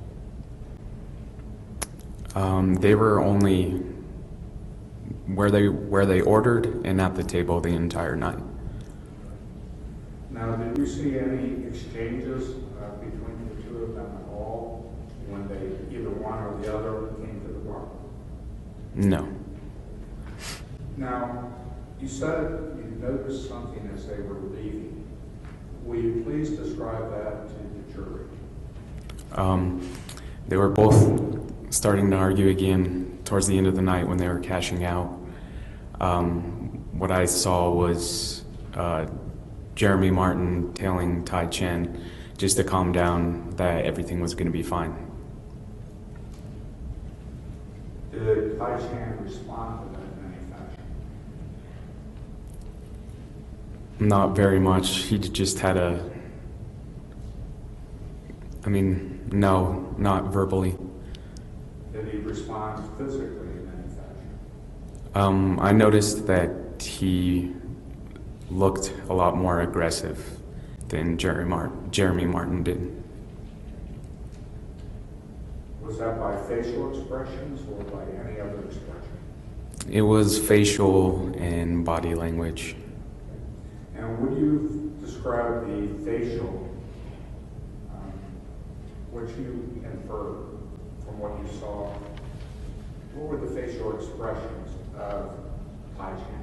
They were only where they ordered and at the table the entire night. Now, did you see any exchanges between the two of them at all when they, either one or the other, came to the bar? No. Now, you said you noticed something as they were leaving. Will you please describe that to the jury? They were both starting to argue again towards the end of the night when they were cashing out. What I saw was Jeremy Martin telling Tai Chen just to calm down, that everything was going to be fine. Did Tai Chan respond to that in any fashion? Not very much. He just had no, not verbally. Did he respond physically in any fashion? I noticed that he looked a lot more aggressive than Jeremy Martin did. Was that by facial expressions or by any other expression? It was facial and body language. And would you describe the facial, what you inferred from what you saw? What were the facial expressions of Tai Chan?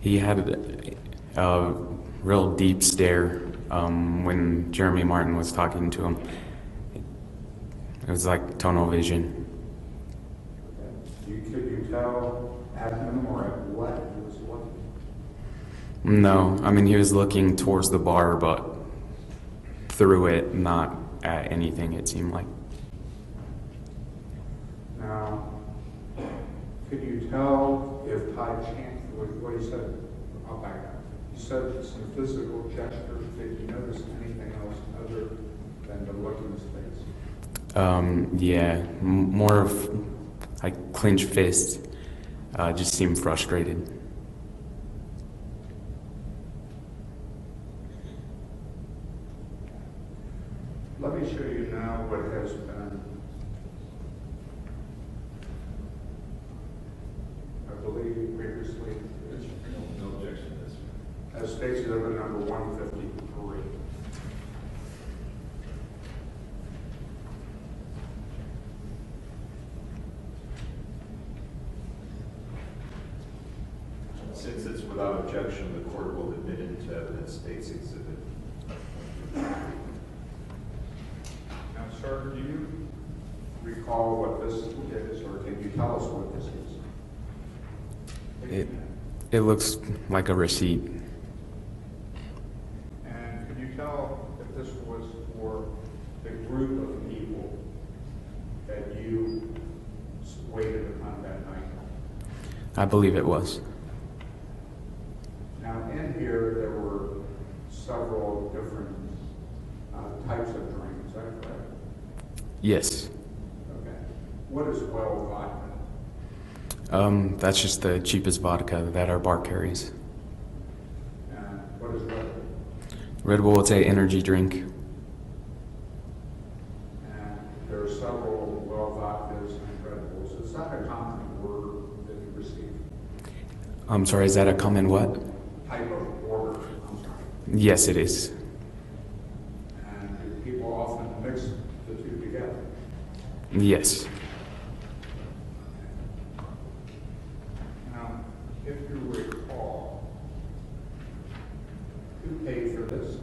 He had a real deep stare when Jeremy Martin was talking to him. It was like tunnel vision. Could you tell at him or at what he was looking? No, I mean, he was looking towards the bar, but through it, not at anything, it seemed like. Now, could you tell if Ty Chance, what you said, I'll back up. You said some physical gestures. Did you notice anything else other than the look in his face? Yeah, more of like clenched fists, just seemed frustrated. Let me show you now what has been, I believe previously, No objection to this. as states exhibit number 153. Since it's without objection, the court will admit into evidence states exhibit. Now, sir, do you recall what this is, or can you tell us what this is? It looks like a receipt. And can you tell if this was for the group of people that you waited upon that night? I believe it was. Now, in here, there were several different types of drinks, is that correct? Yes. Okay. What is well vodka? That's just the cheapest vodka that our bar carries. And what is Red Bull? Red Bull, it's a energy drink. And there are several well vodkas and Red Bulls. Is that a common order that you receive? I'm sorry, is that a common what? Type of order, I'm sorry. Yes, it is. And do people often mix the two together? Yes. Now, if you recall, who paid for this?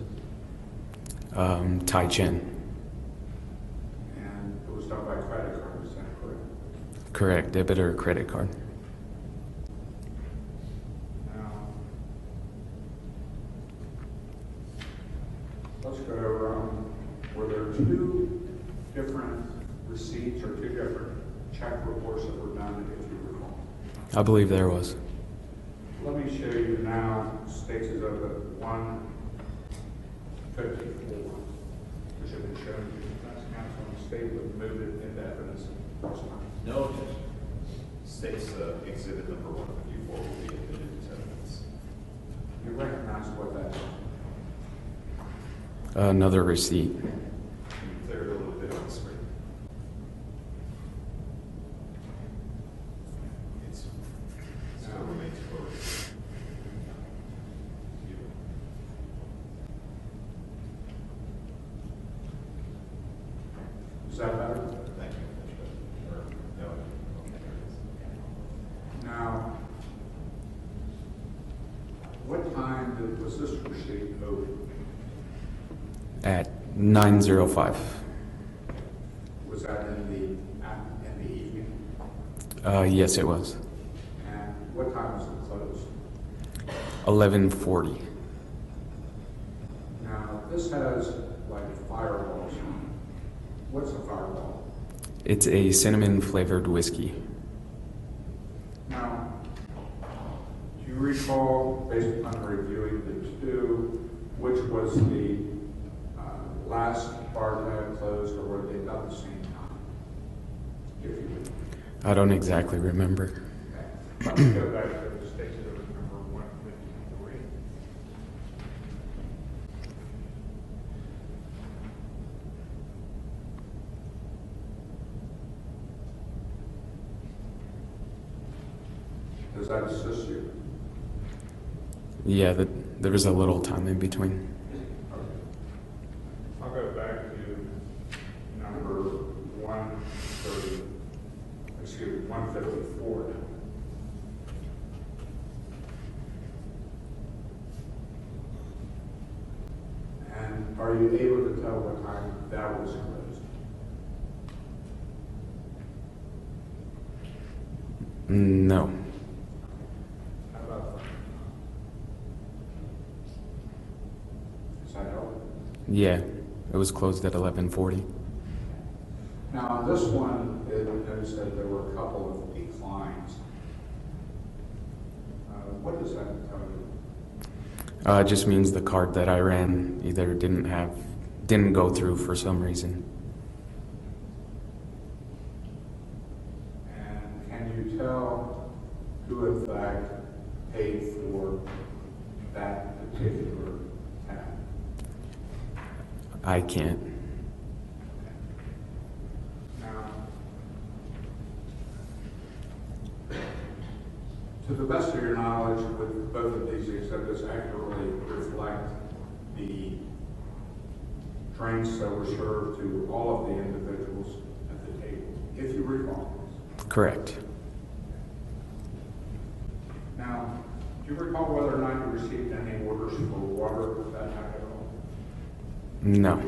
Tai Chen. And it was done by credit card, is that correct? Correct, debit or credit card. Now, let's go around. Were there two different receipts or two different check reports that were done, if you recall? I believe there was. Let me show you now states exhibit 154, which have been shown to the defense counsel, and the state would move it into evidence first time. No objection. States exhibit number 154 will be admitted into evidence. You recognize what that is? Another receipt. Can you clear it a little bit on the screen? It still remains closed. Is that better? Thank you. Or, no, okay, there it is. Now, what time was this receipt owed? At 9:05. Was that in the evening? Yes, it was. And what time was it closed? 11:40. Now, this has like fireballs on it. What's a fireball? It's a cinnamon flavored whiskey. Now, do you recall, based upon reviewing the two, which was the last bar tab closed, or were they about the same time? If you would. I don't exactly remember. Okay. Let's go back to the state exhibit number 153. Does that assist you? Yeah, there was a little time in between. I'll go back to number 154 now. And are you able to tell what time that was closed? No. How about that? Does that help? Yeah, it was closed at 11:40. Now, this one, it noticed that there were a couple of declines. What does that tell you? It just means the card that I ran either didn't go through for some reason. And can you tell who in fact paid for that particular tab? I can't. Now, to the best of your knowledge, would both of these exhibits accurately reflect the drinks that were served to all of the individuals at the table, if you recall? Correct. Now, do you recall whether or not you received any orders for water that night at all? No.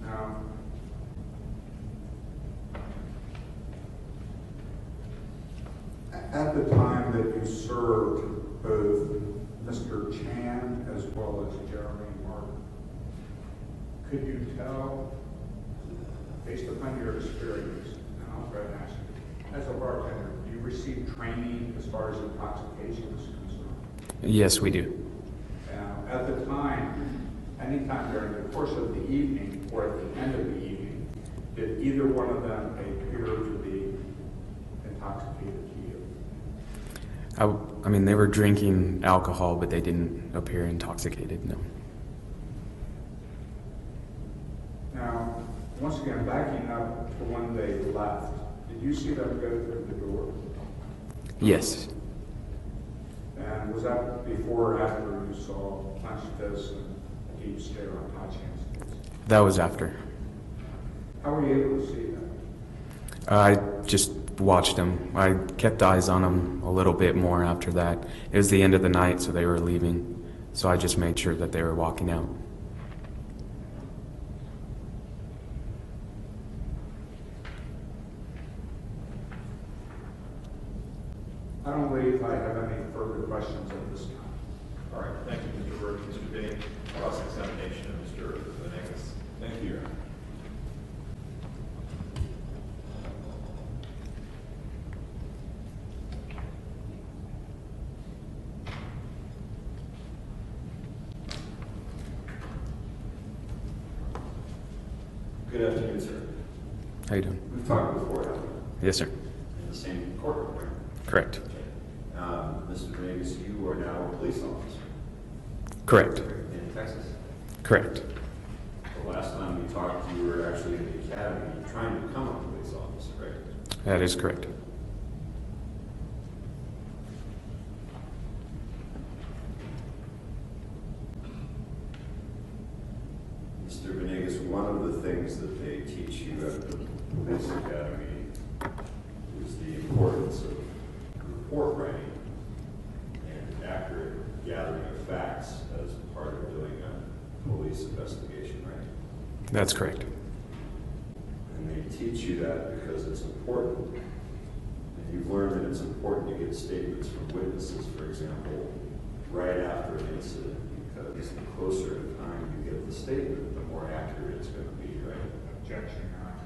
Now, at the time that you served both Mr. Chan as well as Jeremy Martin, could you tell, based upon your experience, and I'll try to ask you, as a bartender, do you receive training as far as intoxication is concerned? Yes, we do. Now, at the time, anytime during the course of the evening or at the end of the evening, did either one of them appear to be intoxicated to you? I mean, they were drinking alcohol, but they didn't appear intoxicated, no. Now, once again, backing up to when they left, did you see them go through the door? Yes. And was that before or after you saw clenched fists and a deep stare on Todd Chan's face? That was after. How were you able to see that? I just watched them. I kept eyes on them a little bit more after that. It was the end of the night, so they were leaving. So I just made sure that they were walking out. I don't believe I have any further questions at this time. All right, thank you, Mr. Burke. Mr. Day, cross-examination of Mr. Venegas. Thank you, Your Honor. Good afternoon, sir. How you doing? We've talked before, haven't we? Yes, sir. In the same courtroom, right? Correct. Mr. Venegas, you are now a police officer Correct. in Texas. Correct. The last time we talked, you were actually in the academy trying to become a police officer, right? That is correct. Mr. Venegas, one of the things that they teach you at the police academy is the importance of report writing and accurate gathering of facts as part of doing a police investigation, right? That's correct. And they teach you that because it's important. And you've learned that it's important to get statements from witnesses, for example, right after an incident, because the closer in time you get the statement, the more accurate it's going to be, right? Objection, Your Honor.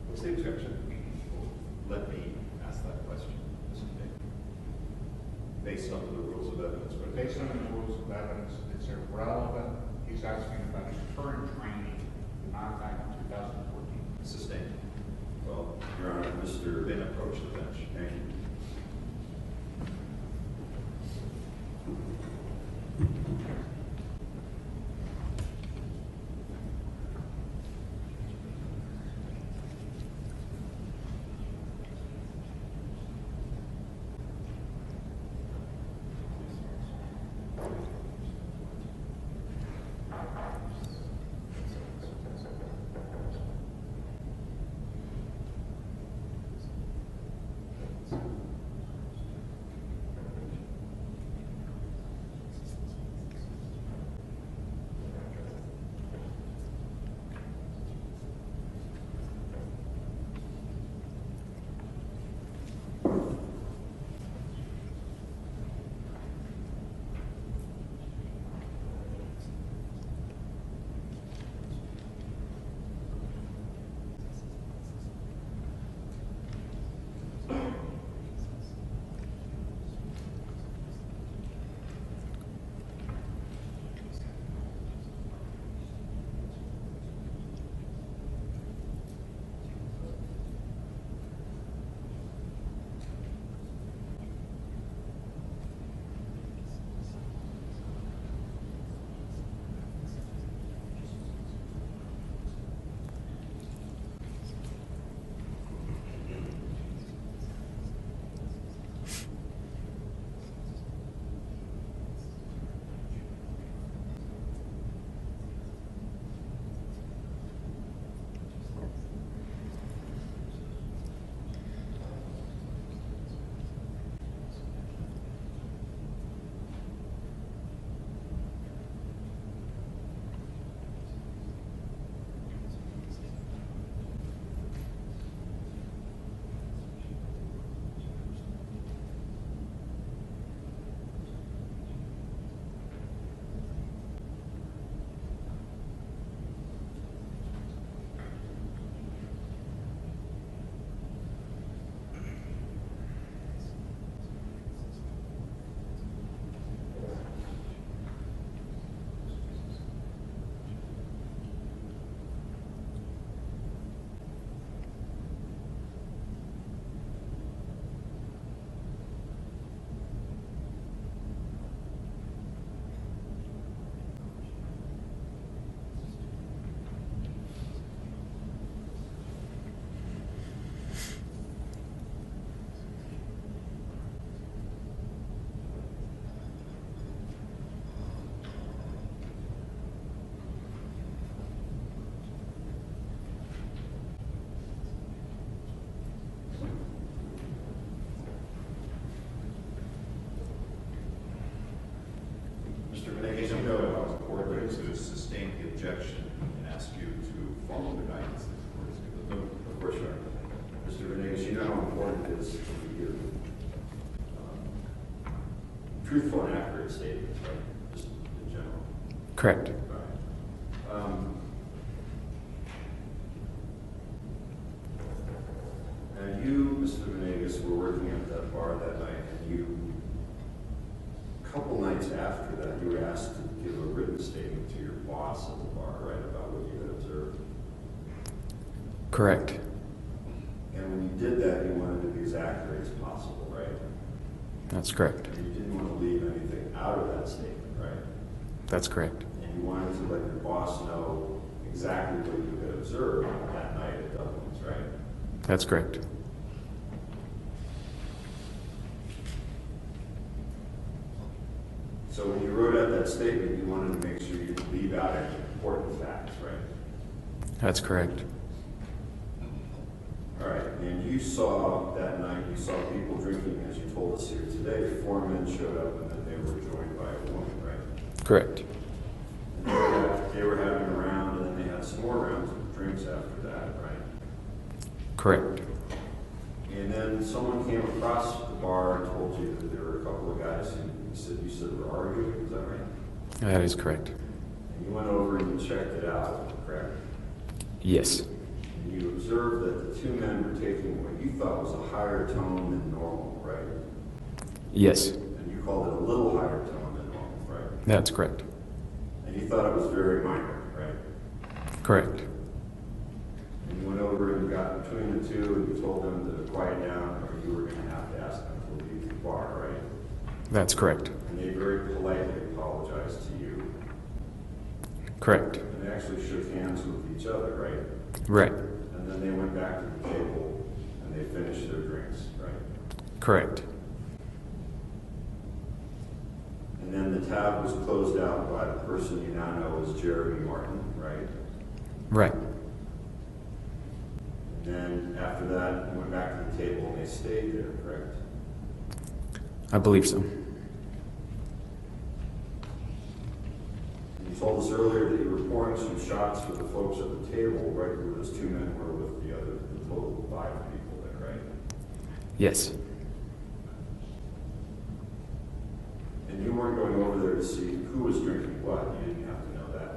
What's the objection? Let me ask that question, Mr. Day. Based on the rules of evidence, but Based on the rules of evidence, it's irrelevant. He's asking about his current training, not back in 2014. sustained. Well, Your Honor, Mr. Then approach the bench. Thank you. truthful and accurate statements, right? Just in general. Correct. Right. And you, Mr. Venegas, were working at that bar that night, and you, a couple nights after that, you were asked to give a written statement to your boss at the bar, right, about what you had observed. Correct. And when you did that, you wanted to be as accurate as possible, right? That's correct. And you didn't want to leave anything out of that statement, right? That's correct. And you wanted to let your boss know exactly what you had observed that night at Dublin's, right? That's correct. So when you wrote out that statement, you wanted to make sure you didn't leave out any important facts, right? That's correct. All right, and you saw that night, you saw people drinking, as you told us here today. 4 men showed up, and then they were joined by a woman, right? Correct. And they were having a round, and then they had some more rounds of drinks after that, right? Correct. And then someone came across the bar and told you that there were a couple of guys who you said were arguing, is that right? That is correct. And you went over and you checked it out, correct? Yes. And you observed that the 2 men were taking what you thought was a higher tone than normal, right? Yes. And you called it a little higher tone than normal, right? That's correct. And you thought it was very minor, right? Correct. And you went over and you got between the 2 and you told them to quiet down or you were going to have to ask them to leave the bar, right? That's correct. And they very politely apologized to you. Correct. And they actually shook hands with each other, right? Right. And then they went back to the table and they finished their drinks, right? Correct. And then the tab was closed out by the person you now know as Jeremy Martin, right? Right. And then after that, you went back to the table and they stayed there, correct? I believe so. And you told us earlier that you were pouring some shots for the folks at the table, right, where those 2 men were with the total of 5 people there, right? Yes. And you weren't going over there to see who was drinking what. You didn't have to know that,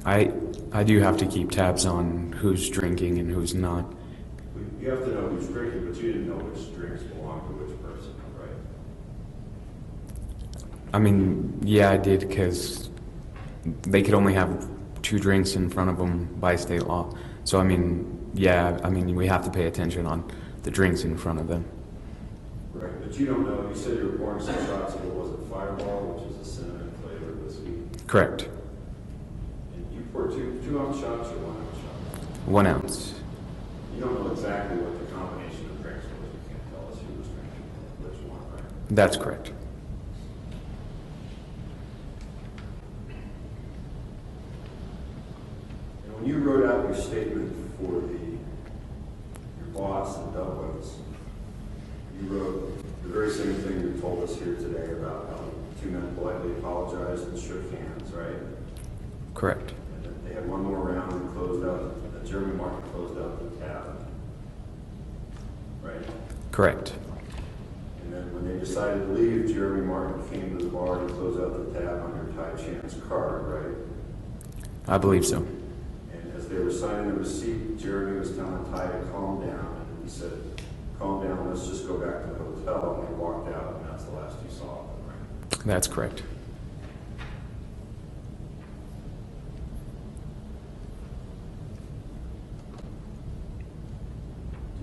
right? I do have to keep tabs on who's drinking and who's not. You have to know who's drinking, but you didn't know which drinks belonged to which person, right? I mean, yeah, I did because they could only have 2 drinks in front of them by state law. So, I mean, yeah, I mean, we have to pay attention on the drinks in front of them. Right, but you don't know. You said you were pouring some shots of, what was it, Fireball, which is a cinnamon flavored whiskey? Correct. And you poured 2-ounce shots or 1-ounce shots? 1 ounce. You don't know exactly what the combination of drinks was. You can't tell us who was drinking which one, right? That's correct. And when you wrote out your statement for your boss at Dublin's, you wrote the very same thing you told us here today about how 2 men politely apologized and shook hands, right? Correct. And then they had one more round and closed out, Jeremy Martin closed out the tab, right? Correct. And then when they decided to leave, Jeremy Martin came to the bar to close out the tab on your Ty Chan's card, right? I believe so. And as they were signing the receipt, Jeremy was telling Ty to calm down, and he said, calm down, let's just go back to the hotel, and they walked out, and that's the last you saw of them, right? That's correct.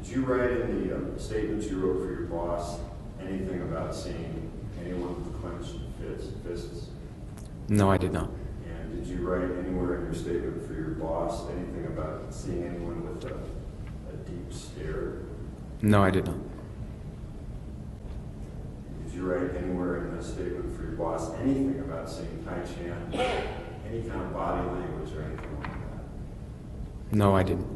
Did you write in the statements you wrote for your boss anything about seeing anyone with clenched fists? No, I did not. And did you write anywhere in your statement for your boss anything about seeing anyone with a deep stare? No, I did not. Did you write anywhere in the statement for your boss anything about seeing Tai Chan, any kind of body language or anything like that? No, I didn't.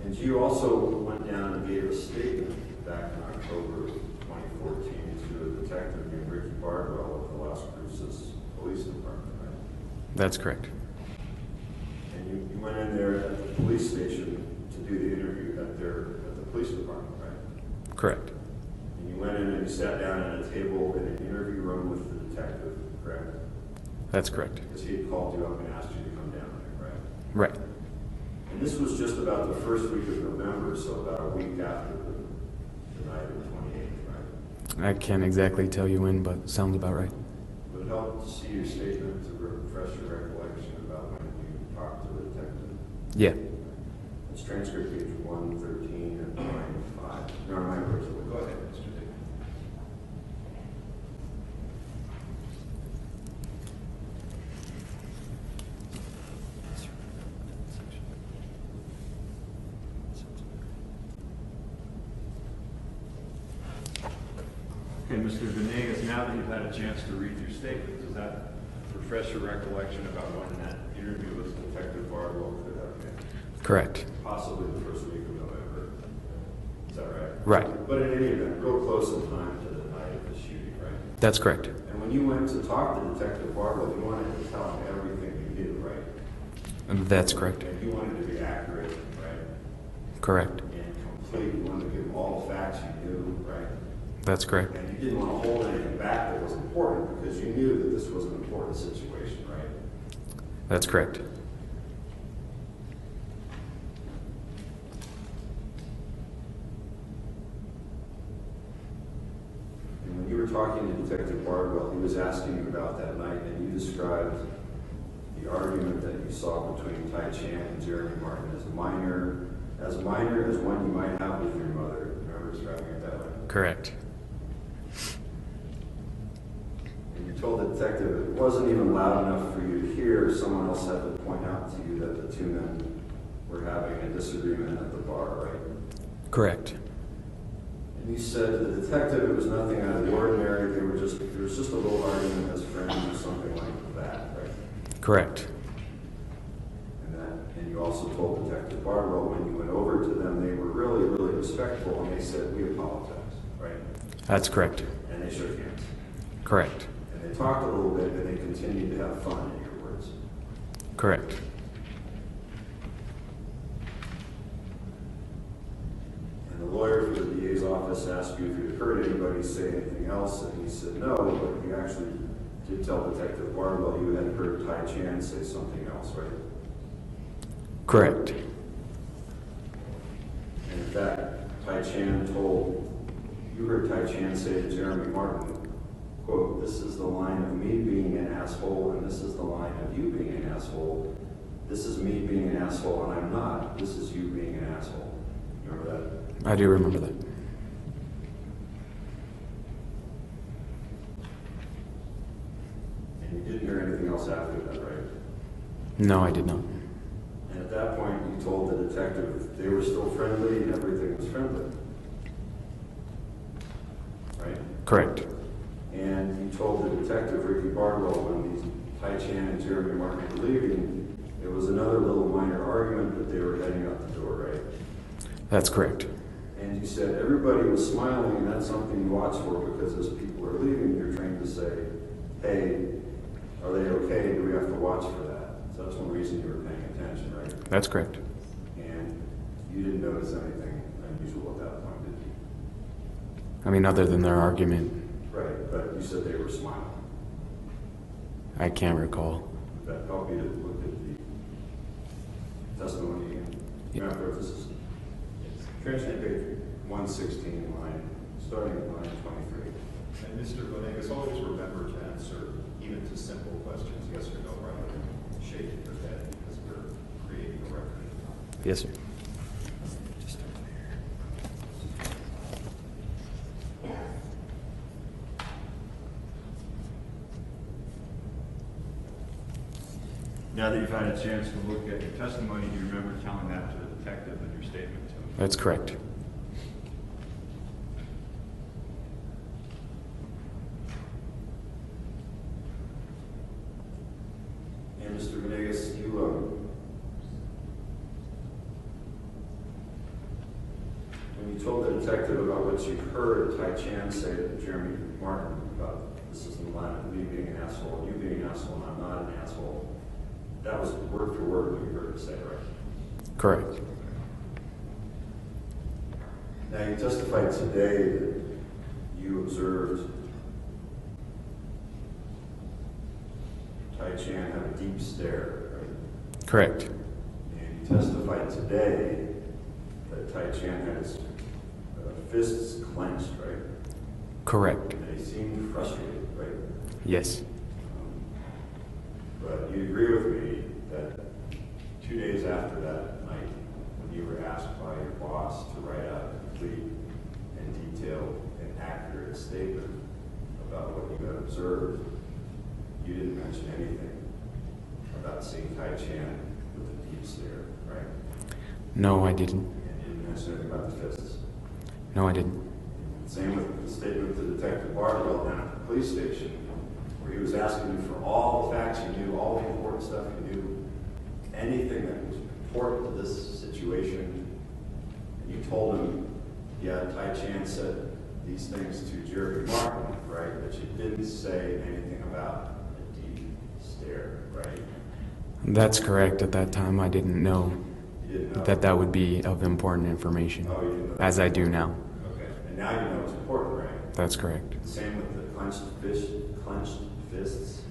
And you also went down and gave a statement back in October of 2014 to a detective named Ricky Bardwell of the Las Cruces Police Department, right? That's correct. And you went went in there at the police station to do the interview at the police department, right? Correct. And you went in and you sat down at a table in an interview room with the detective, correct? That's correct. Because he had called you up and asked you to come down there, right? Right. And this was just about the first week of November, so about a week after the night of the 28th, right? I can't exactly tell you when, but sounds about right. Would it help to see your statement to refresh your recollection about when you talked to the detective? Yeah. It's transcript page 113 and line 5. No, my words. Go ahead, Mr. Dick. Okay, Mr. Venegas, now that you've had a chance to read your statement, does that refresh your recollection about when that interview with Detective Bardwell could have been? Correct. Possibly the first week of November. Is that right? Right. But in any event, real close in time to the night of the shooting, right? That's correct. And when you went to talk to Detective Bardwell, you wanted to tell him everything you knew, right? That's correct. And you wanted to be accurate, right? Correct. And complete. You wanted to give him all the facts you knew, right? That's correct. And you didn't want to hold anything back that was important because you knew that this was an important situation, right? That's correct. And when you were talking to Detective Bardwell, he was asking you about that night, and you described the argument that you saw between Tai Chan and Jeremy Martin as minor as one you might have with your mother. Remember describing it that way? Correct. And you told the detective it wasn't even loud enough for you to hear. Someone else had to point out to you that the two men were having a disagreement at the bar, right? Correct. And you said to the detective it was nothing out of the ordinary. There was just a little argument as friends or something like that, right? Correct. And you also told Detective Bardwell when you went over to them, they were really, really respectful, and they said, "We apologize," right? That's correct. And they shook hands. Correct. And they talked a little bit, and they continued to have fun, in your words. Correct. And the lawyer for the DA's office asked you if you had heard anybody say anything else, and you said no, but you actually did tell Detective Bardwell you had heard Tai Chan say something else, right? Correct. And in fact, you heard Tai Chan say to Jeremy Martin, quote, "This is the line of me being an asshole, and this is the line of you being an asshole. This is me being an asshole, and I'm not. This is you being an asshole." Remember that? I do remember that. And you didn't hear anything else after that, right? No, I did not. And at that point, you told the detective they were still friendly and everything was friendly. Right? Correct. And you told the detective, Ricky Bardwell, when these Tai Chan and Jeremy Martin were leaving, it was another little minor argument that they were heading out the door, right? That's correct. And you said everybody was smiling, and that's something you watch for because as people are leaving, you're trained to say, "Hey, are they okay? Do we have to watch for that?" So that's one reason you were paying attention, right? That's correct. And you didn't notice anything unusual at that point, did you? I mean, other than their argument, Right, but you said they were smiling. I can't recall. Would that help you to look at the testimony again? Yeah. Remember, this is transcript page 116, starting at line 23. And Mr. Venegas, always remember to answer even to simple questions, yes or no, rather than shaking your head, because we're creating a record. Yes, sir. Now that you've had a chance to look at your testimony, do you remember telling that to the detective in your statement to him? That's correct. And Mr. Venegas, when you told the detective about what you heard Tai Chan say to Jeremy Martin about this is the line of me being an asshole and you being an asshole and I'm not an asshole, That was word for word what you heard her say, right? Correct. Now, you testified today that you observed Tai Chan have a deep stare, right? Correct. And you testified today that Tai Chan had his fists clenched, right? Correct. And he seemed frustrated, right? Yes. But you agree with me that 2 days after that night, when you were asked by your boss to write out a complete and detailed and accurate statement about what you had observed, you didn't mention anything about seeing Tai Chan with a deep stare, right? No, I didn't. And you didn't mention anything about the fists. No, I didn't. Same with the statement to Detective Bardwell down at the police station, where he was asking you for all the facts you knew, all the important stuff you knew, anything that was important to this situation. And you told him, yeah, Tai Chan said these things to Jerry Martin, right? But you didn't say anything about a deep stare, right? That's correct. At that time, I didn't know You didn't know. that that would be of important information, Oh, you didn't know. as I do now. Okay, and now you know it's important, right? That's correct. Same with the clenched fists.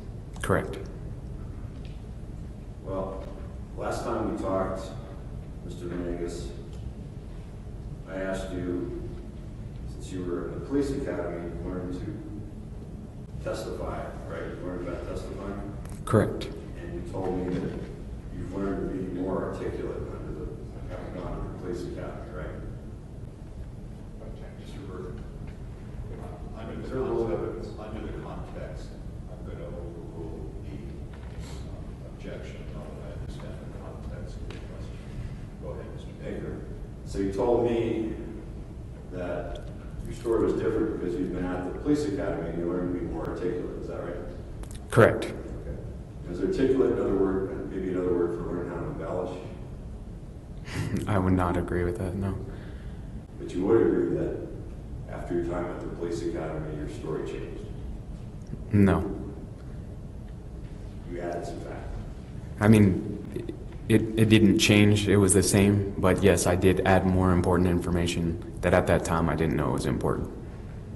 Correct. Well, last time we talked, Mr. Venegas, I asked you, since you were in the police academy, you learned to testify, right? You learned about testifying? Correct. And you told me that you've learned to be more articulate under having gone to the police academy, right? Mr. Burke, under Is the there a rule context, I'm going to overrule the objection, now that I understand the context of the question. Go ahead, Mr. Baker. So you told me that your story was different because you'd been at the police academy and you learned to be more articulate. Is that right? Correct. Okay. Is articulate another word, maybe another word for learning how to embellish? I would not agree with that, no. But you would agree that after your time at the police academy, your story changed. No. You added some fact. I mean, it didn't change. It was the same. But yes, I did add more important information that at that time I didn't know was important.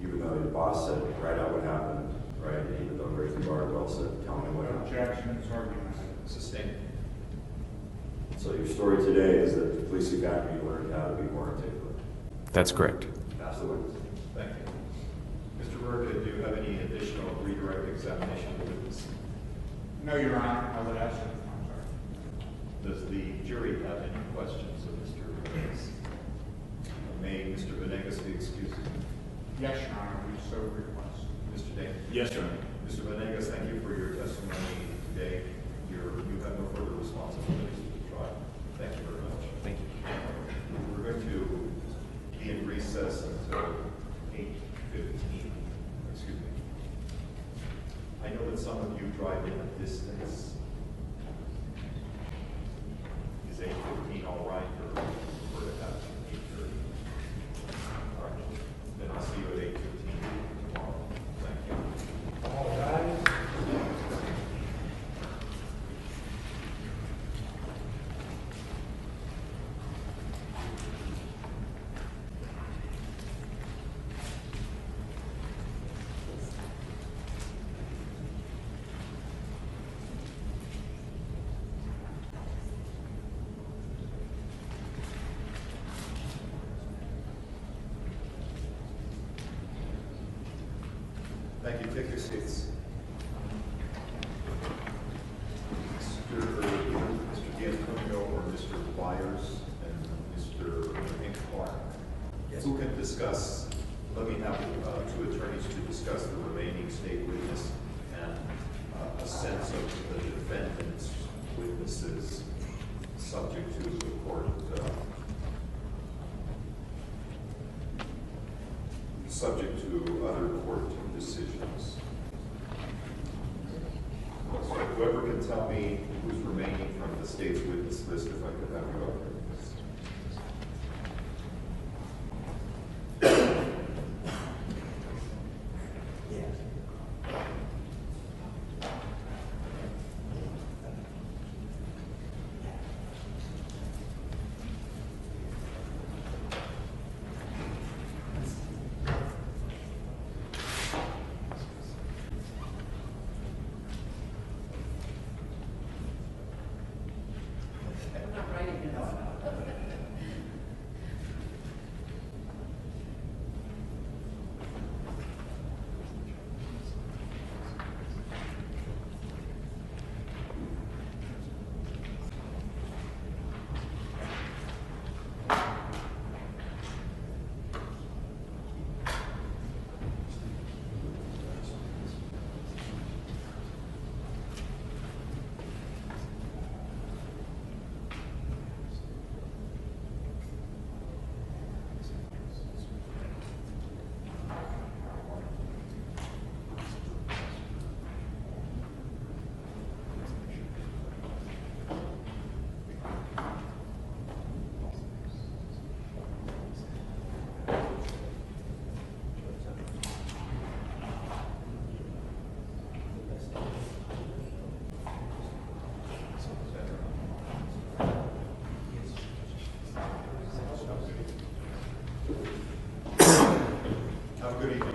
Even though your boss said, write out what happened, right? And even though Gracie Bardwell said, tell me what happened. Objections, arguments. Sustained. So your story today is that the police academy you learned how to be more articulate. That's correct. Pass the witness. Thank you. Mr. Burke, do you have any additional redirect examination of the witness? No, Your Honor, I would ask you. I'm sorry. Does the jury have any questions of Mr. Venegas? May Mr. Venegas be excused? Yes, Your Honor, we so request. Mr. Day? Yes, Your Honor. Mr. Venegas, thank you for your testimony today. You have no further responsibilities to the trial. Thank you very much. Thank you. We're going to be in recess until 8:15. Excuse me. I know that some of you drive in a distance. Is 8:15 all right, or prefer to have 8:30? All right. Then I'll see you at 8:15 tomorrow. Thank you. All rise. Thank you. Take your seats. Mr. D'Antonio or Mr. Byers and Mr. Clark. Yes. Who can discuss, let me have two attorneys to discuss the remaining state witness and a sense of the defendant's witnesses subject to the court, subject to other court decisions. So whoever can tell me who's remaining from the state's witness list, if I could have you up there. Good evening.